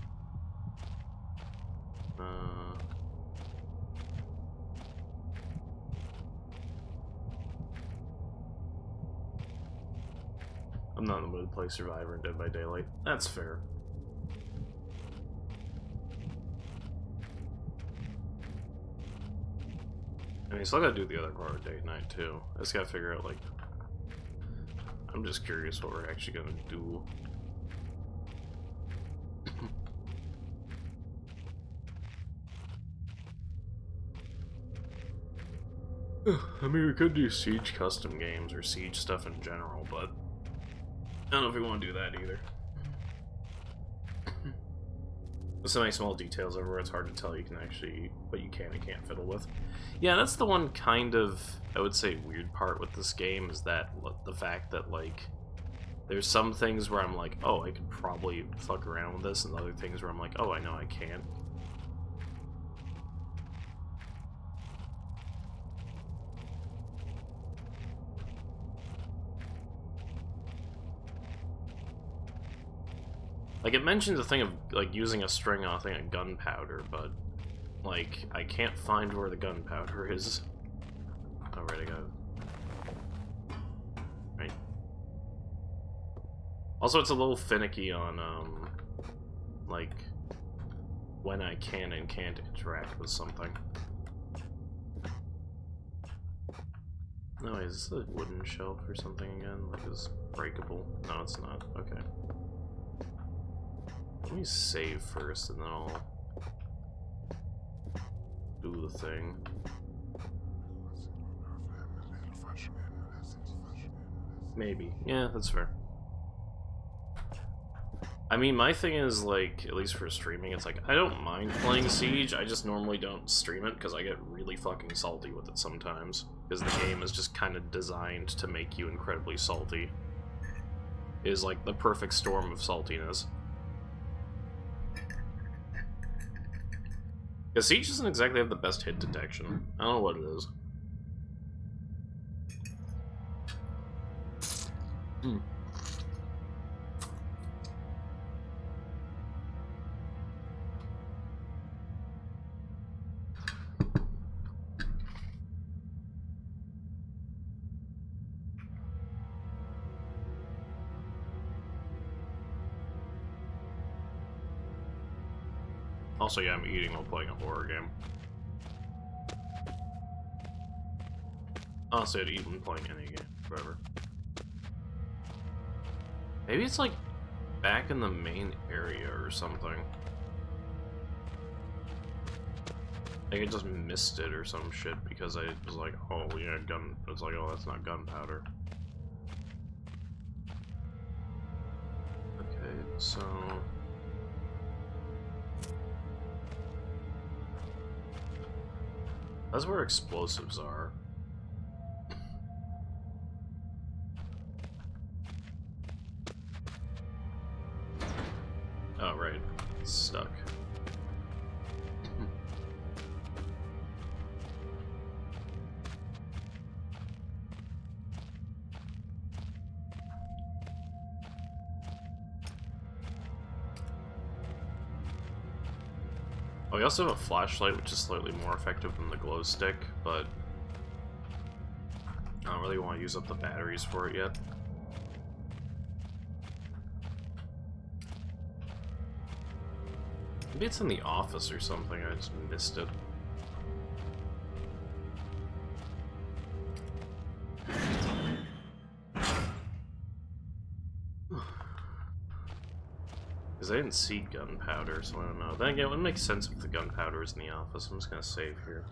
I'm not in the mood to play Survivor and Dead by Daylight. That's fair. And you still gotta do the other part of date night too. I just gotta figure out, like, I'm just curious what we're actually gonna do. I mean, we could do Siege custom games or Siege stuff in general, but I don't know if we want to do that either. There's so many small details everywhere, it's hard to tell you can actually what you can and can't fiddle with. Yeah, that's the one kind of, I would say, weird part with this game, is that the fact that, like, there's some things where I'm like, oh, I could probably fuck around with this, and other things where I'm like, oh, I know I can't. Like, it mentions a thing of, like, using a string on a thing of gunpowder, but, like, I can't find where the gunpowder is. Oh, right, I got it. Right. Also, it's a little finicky on, like, when I can and can't interact with something. No, is this a wooden shelf or something again? Like, it's breakable? No, it's not. Okay. Let me save first, and then I'll do the thing. Maybe. Yeah, that's fair. I mean, my thing is, like, at least for streaming, it's like, I don't mind playing Siege, I just normally don't stream it, because I get really fucking salty with it sometimes. Because the game is just kind of designed to make you incredibly salty. It is, like, the perfect storm of saltiness. Because Siege doesn't exactly have the best hit detection. I don't know what it is. Also, yeah, I'm eating while playing a horror game. Honestly, I'd eat when playing any game, whatever. Maybe it's like back in the main area or something. Like I just missed it or some shit because I was like, oh yeah, gun. It's like, oh, that's not gunpowder. Okay, so. That's where explosives are. Oh, right. It's stuck. Oh, we also have a flashlight, which is slightly more effective than the glow stick, but I don't really want to use up the batteries for it yet. Maybe it's in the office or something, I just missed it. Because I didn't see gunpowder, so I don't know. Then again, it would make sense if the gunpowder is in the office. I'm just gonna save here.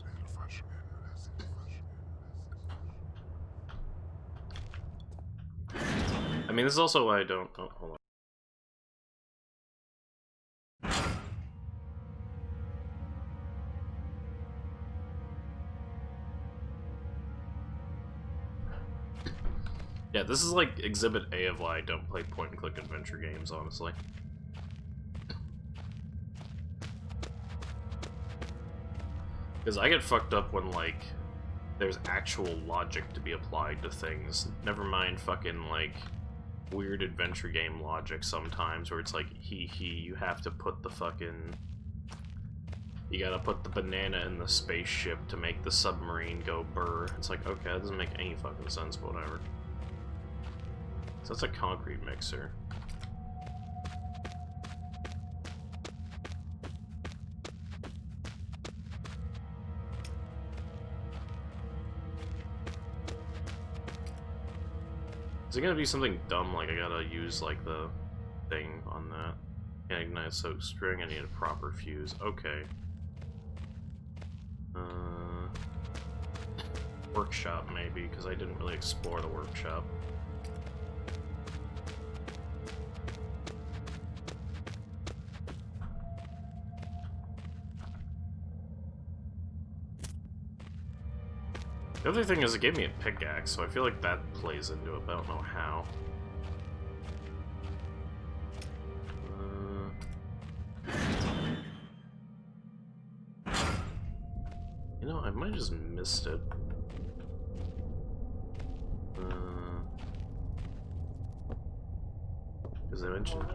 I mean, this is also why I don't... Oh, hold on. Yeah, this is like Exhibit A of why I don't play point-and-click adventure games, honestly. Because I get fucked up when, like, there's actual logic to be applied to things. Never mind fucking, like, weird adventure game logic sometimes, where it's like, you have to put the fucking... You gotta put the banana in the spaceship to make the submarine go burr. It's like, okay, that doesn't make any fucking sense, but whatever. So that's a concrete mixer. Is it gonna be something dumb like I gotta use like the thing on that? Can't ignite soak string, I need a proper fuse. Okay. Workshop maybe, because I didn't really explore the workshop. The other thing is it gave me a pickaxe, so I feel like that plays into it, but I don't know how. You know, I might have just missed it. Because I mentioned...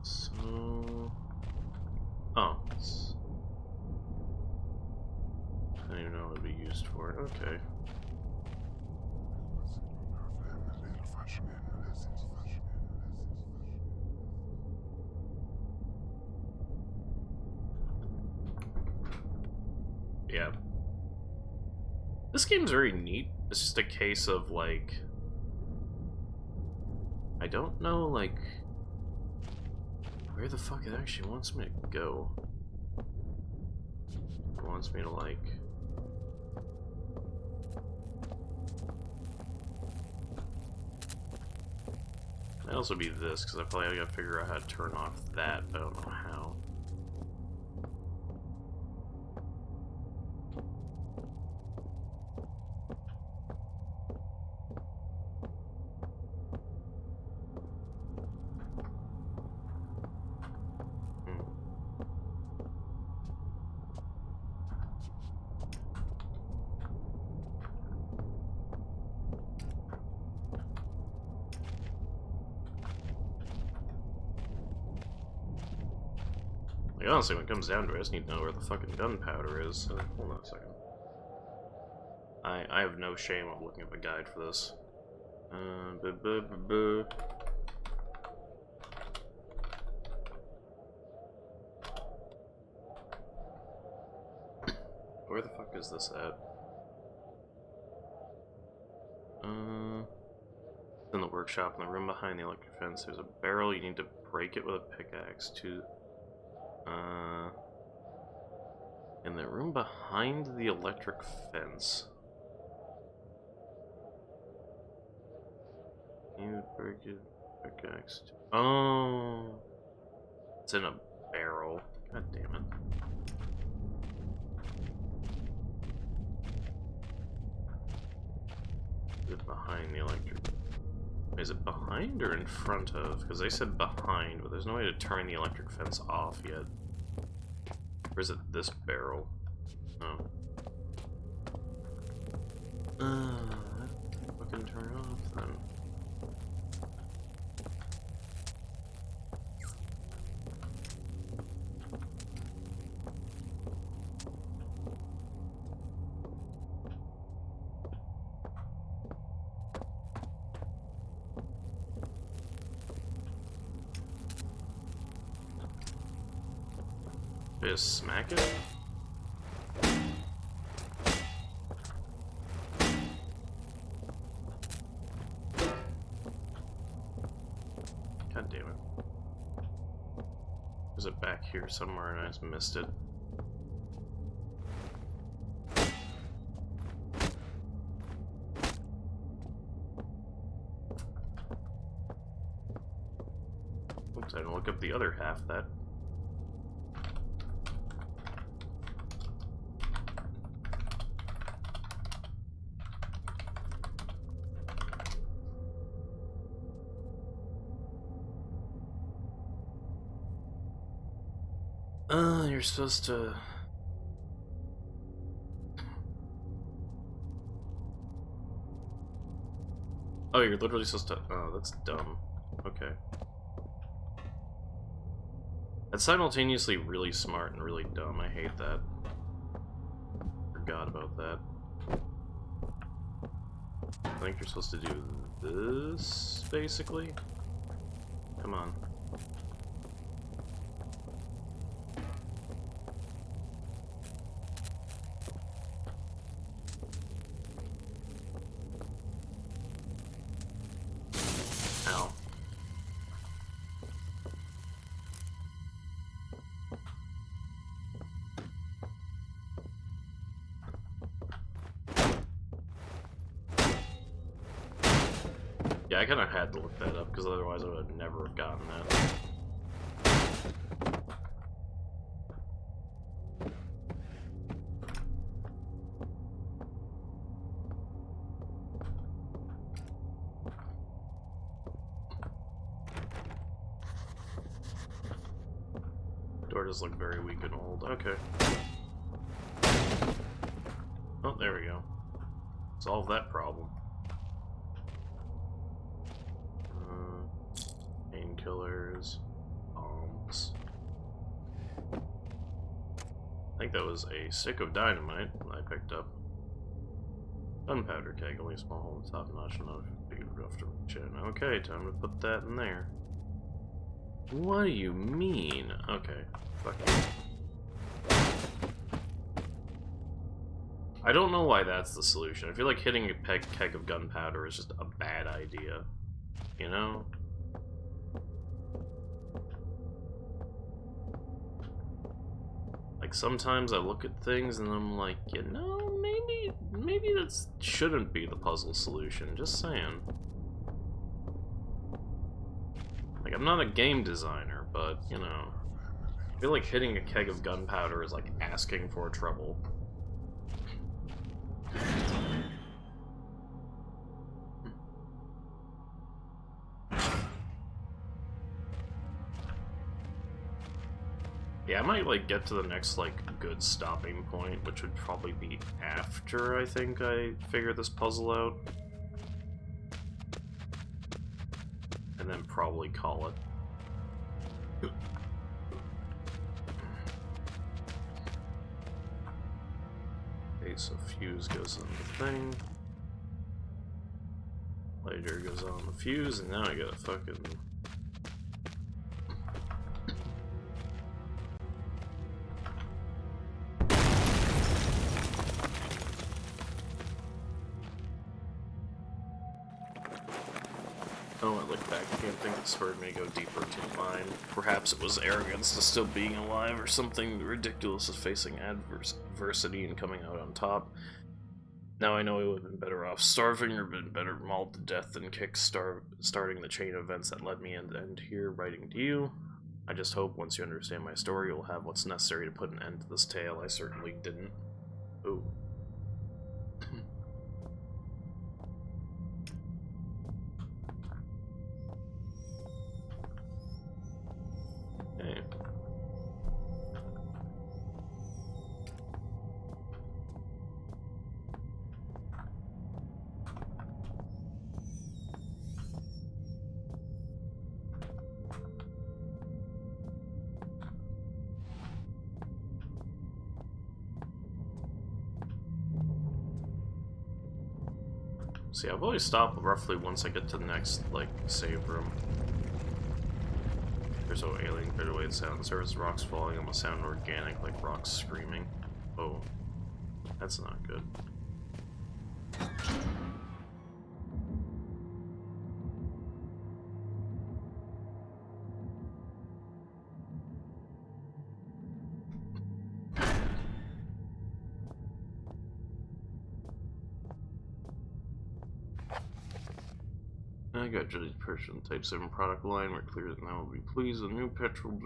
So... Oh. I don't even know what it would be used for. Okay. Yeah. This game's very neat. It's just a case of, like... I don't know, like... where the fuck it actually wants me to go. It wants me to, like... Might also be this, because I probably gotta figure out how to turn off that, but I don't know how. Like, honestly, when it comes down to it, I just need to know where the fucking gunpowder is. Hold on a second. I have no shame of looking up a guide for this. Where the fuck is this at? In the workshop, in the room behind the electric fence, there's a barrel. You need to break it with a pickaxe to... in the room behind the electric fence. You break it, pickaxe. Oh, it's in a barrel. God damn it! Is it behind the electric? Is it behind or in front of? Because they said behind, but there's no way to turn the electric fence off yet. Or is it this barrel? Oh. Fucking turn it off then. Just smack it? God damn it. Is it back here somewhere and I just missed it? Oops, I didn't look up the other half of that. You're supposed to... Oh, you're literally supposed to... Oh, that's dumb. Okay. That's simultaneously really smart and really dumb. I hate that. For forgot about that. I think you're supposed to do this, basically. Come on. Ow. Yeah, I kind of had to look that up, because otherwise I would have never have gotten that. Door does look very weak and old. Okay. Oh, there we go. Solve that problem. Painkillers. Bombs. I think that was a stick of dynamite I picked up. Gunpowder keg, only a small hole in the top, not enough big enough to reach in. Okay, time to put that in there. What do you mean? Okay, fuck you. I don't know why that's the solution. I feel like hitting a keg of gunpowder is just a bad idea. You know? Like, sometimes I look at things and I'm like, you know, maybe that shouldn't be the puzzle solution. Just saying. Like, I'm not a game designer, but, you know, I feel like hitting a keg of gunpowder is like asking for trouble. Yeah, I might, like, get to the next, like, good stopping point, which would probably be after I think I figure this puzzle out. And then probably call it. Okay, so fuse goes on the thing. Lighter goes on the fuse, and now I gotta fucking... Oh, I look back, I can't think it spurred me to go deeper into the mine. Perhaps it was arrogance to still being alive, or something ridiculous as facing adversity and coming out on top. Now I know I would have been better off starving, or been better mauled to death than starting the chain of events that led me in the end here, writing to you. I just hope once you understand my story, you'll have what's necessary to put an end to this tale. I certainly didn't. Ooh. Hey. See, I've always stopped roughly once I get to the next, like, save room. There's no alien clear away the sound. The surface rocks falling almost sound organic, like rocks screaming. Oh. That's not good. I got Judge's Persian Type 7 product line. We're clear that now will be pleased with new petrol.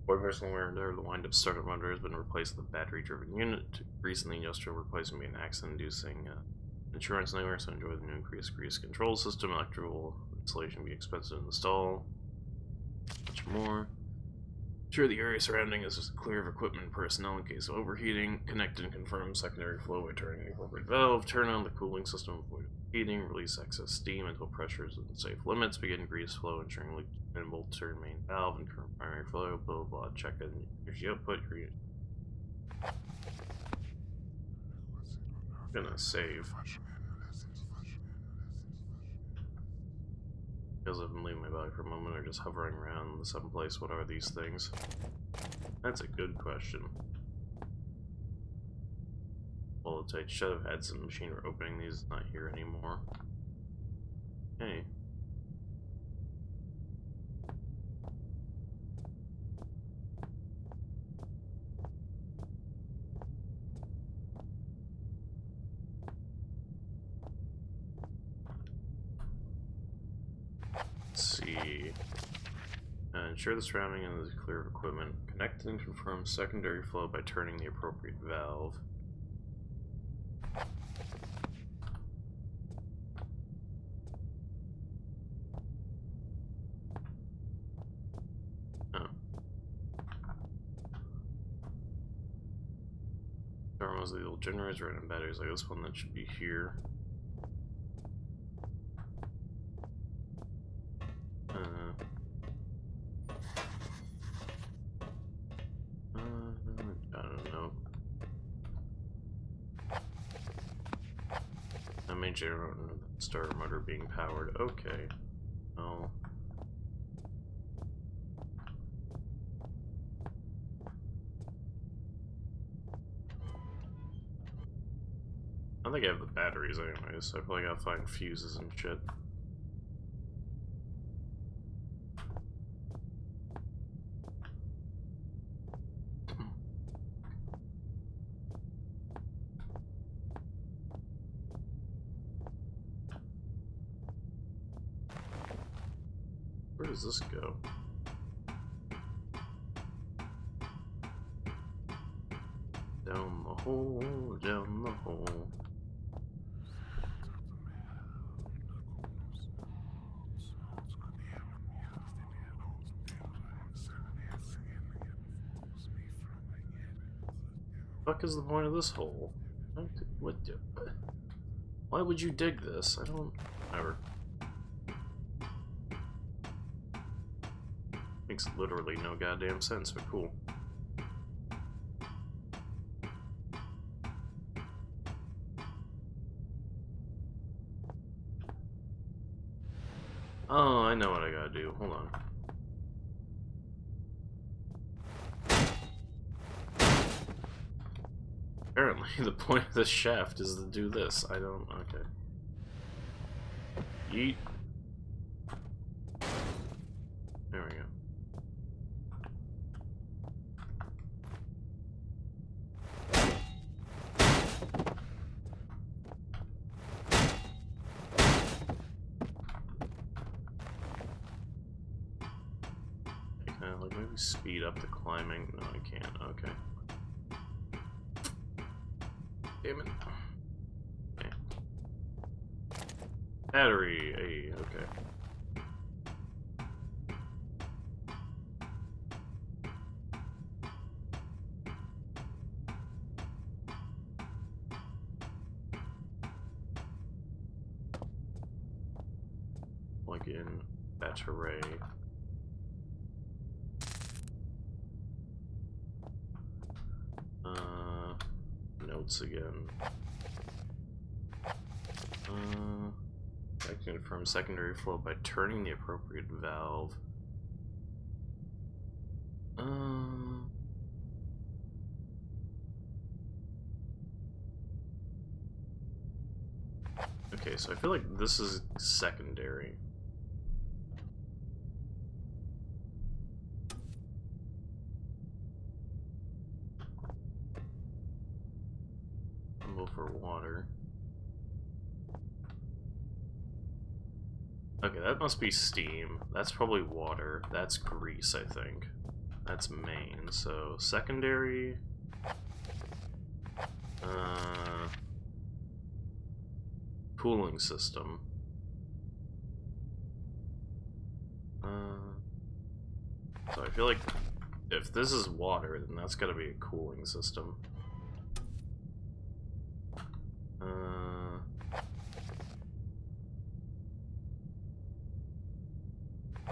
For personal wear and tear, the wind-up startup motor has been replaced with a battery-driven unit. Recently, industrial replacement being an accident-inducing insurance nightmare, so enjoy the new increased grease control system. Electrical installation be expensive to install. Much more. Ensure the area surrounding is clear of equipment and personnel in case of overheating. Connect and confirm secondary flow by turning the appropriate valve. Turn on the cooling system, avoid heating. Release excess steam until pressure is within safe limits. Begin grease flow, ensuring leak minimal. Turn main valve and current primary flow. Blah blah. Check energy output. I'm gonna save. Because I've been leaving my body for a moment or just hovering around someplace. What are these things? That's a good question. Well, I should have had some machine for opening these, not here anymore. Hey. Let's see. Ensure the surrounding and is clear of equipment. Connect and confirm secondary flow by turning the appropriate valve. Oh. Thermals, the old generators, random batteries like this one that should be here. I don't know. I made generator starter motor being powered. Okay. Oh. I think I have the batteries anyways, so I probably gotta find fuses and shit. Where does this go? Down the hole, down the hole. Fuck is the point of this hole? Why would you dig this? I don't... Ever. Makes literally no goddamn sense, but cool. Oh, I know what I gotta do. Hold on. Apparently, the point of this shaft is to do this. I don't... Okay. Yeet. There we go. Can I, like, maybe speed up the climbing? No, I can't. Okay. Damn it. Okay. Battery. Hey, okay. Plug in battery. Notes again. I can confirm secondary flow by turning the appropriate valve. Okay, so I feel like this is secondary. I'll go for water. Okay, that must be steam. That's probably water. That's grease, I think. That's main. So, secondary... cooling system. So I feel like if this is water, then that's gotta be a cooling system.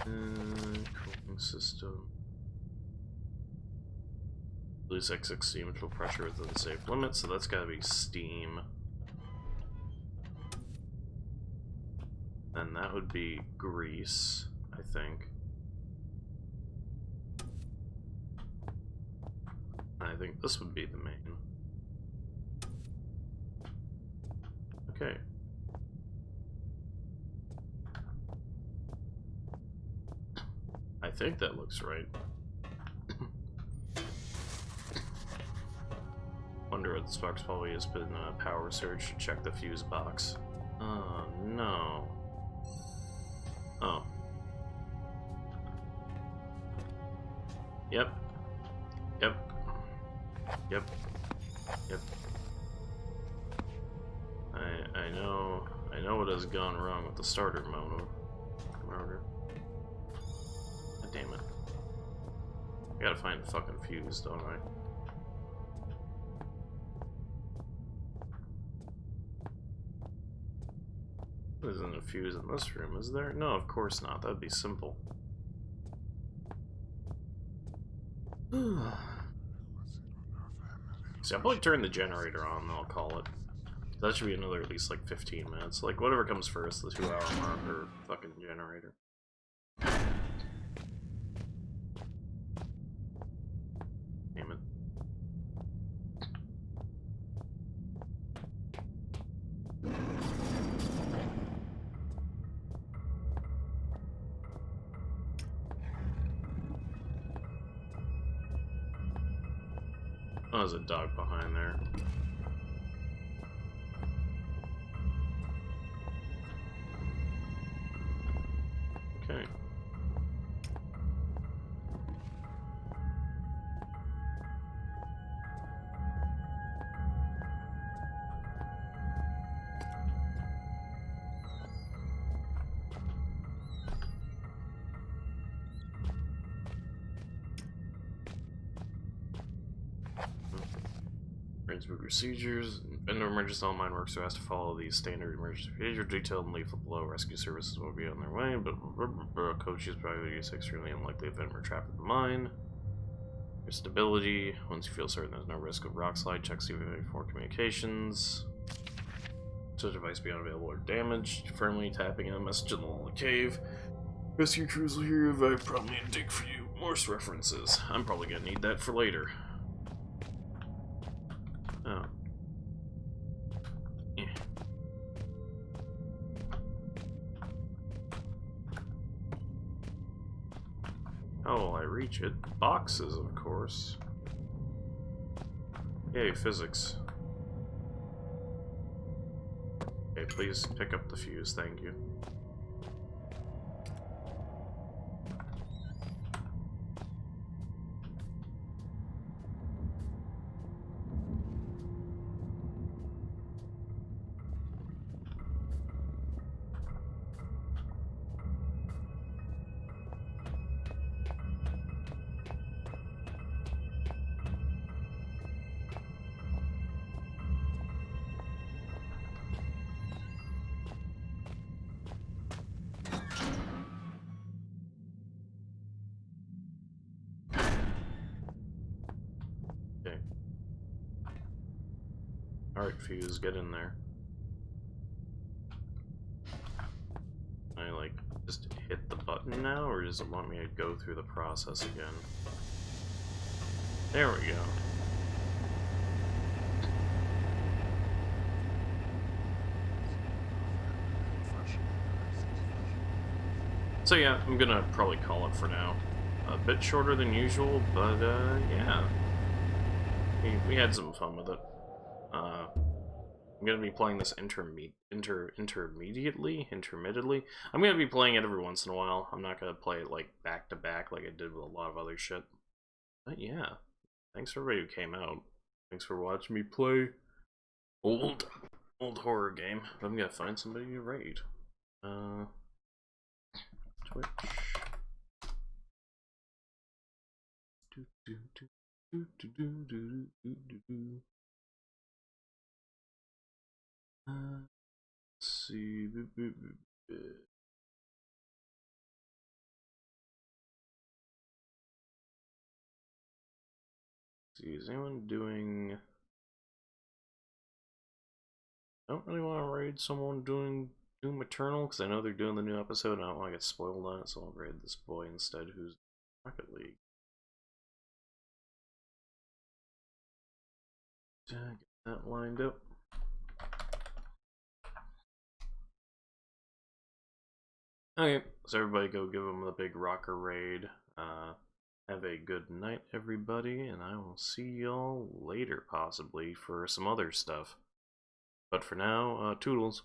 Cooling system. Release excess steam until pressure within safe limits, so that's gotta be steam. then that would be grease, I think. I think this would be the main. Okay. I think that looks right. Wonder what Sparks probably has been power surge to check the fuse box. Oh no. Oh. Yep. Yep. Yep. Yep. I know what has gone wrong with the starter motor. God damn it. I gotta find the fucking fuse, don't I? There isn't a fuse in this room, is there? No, of course not. That'd be simple. See, I'll probably turn the generator on, and I'll call it. That should be another at least like 15 minutes. Like, whatever comes first, the 2-hour mark or fucking generator. Damn it. Oh, there's a dog behind there. Okay. Emergency procedures. Vendor emergency online works who has to follow these standard emergency procedures detailed and leaflet below. Rescue services will be on their way, but coaches probably is extremely unlikely event we're trapped in the mine. Your stability. Once you feel certain there's no risk of rock slide, check CV4 communications. Such device be unavailable or damaged. Firmly tapping in a message in the wall of the cave. Rescue crews will hear if I probably need to dig for you. Morse references. I'm probably gonna need that for later. Oh. Yeah. How will I reach it? Boxes, of course. Yay, physics. Okay, please pick up the fuse, thank you. Okay. Alright, fuse, get in there. I, like, just hit the button now, or does it want me to go through the process again? There we go. So yeah, I'm gonna probably call it for now. A bit shorter than usual, but yeah. We had some fun with it. I'm gonna be playing this intermittently. I'm gonna be playing it every once in a while. I'm not gonna play it like back to back like I did with a lot of other shit. But yeah, thanks for everybody who came out. Thanks for watching me play old horror game. I'm gonna find somebody to raid. Twitch. Let's see. See, is anyone doing? I don't really want to raid someone doing Doom Eternal, because I know they're doing the new episode and I don't want to get spoiled on it, so I'll raid this boy instead who's Rocket League. Get that lined up. Okay, so everybody go give them the big rocker raid. Have a good night, everybody, and I will see y'all later, possibly, for some other stuff. But for now, toodles.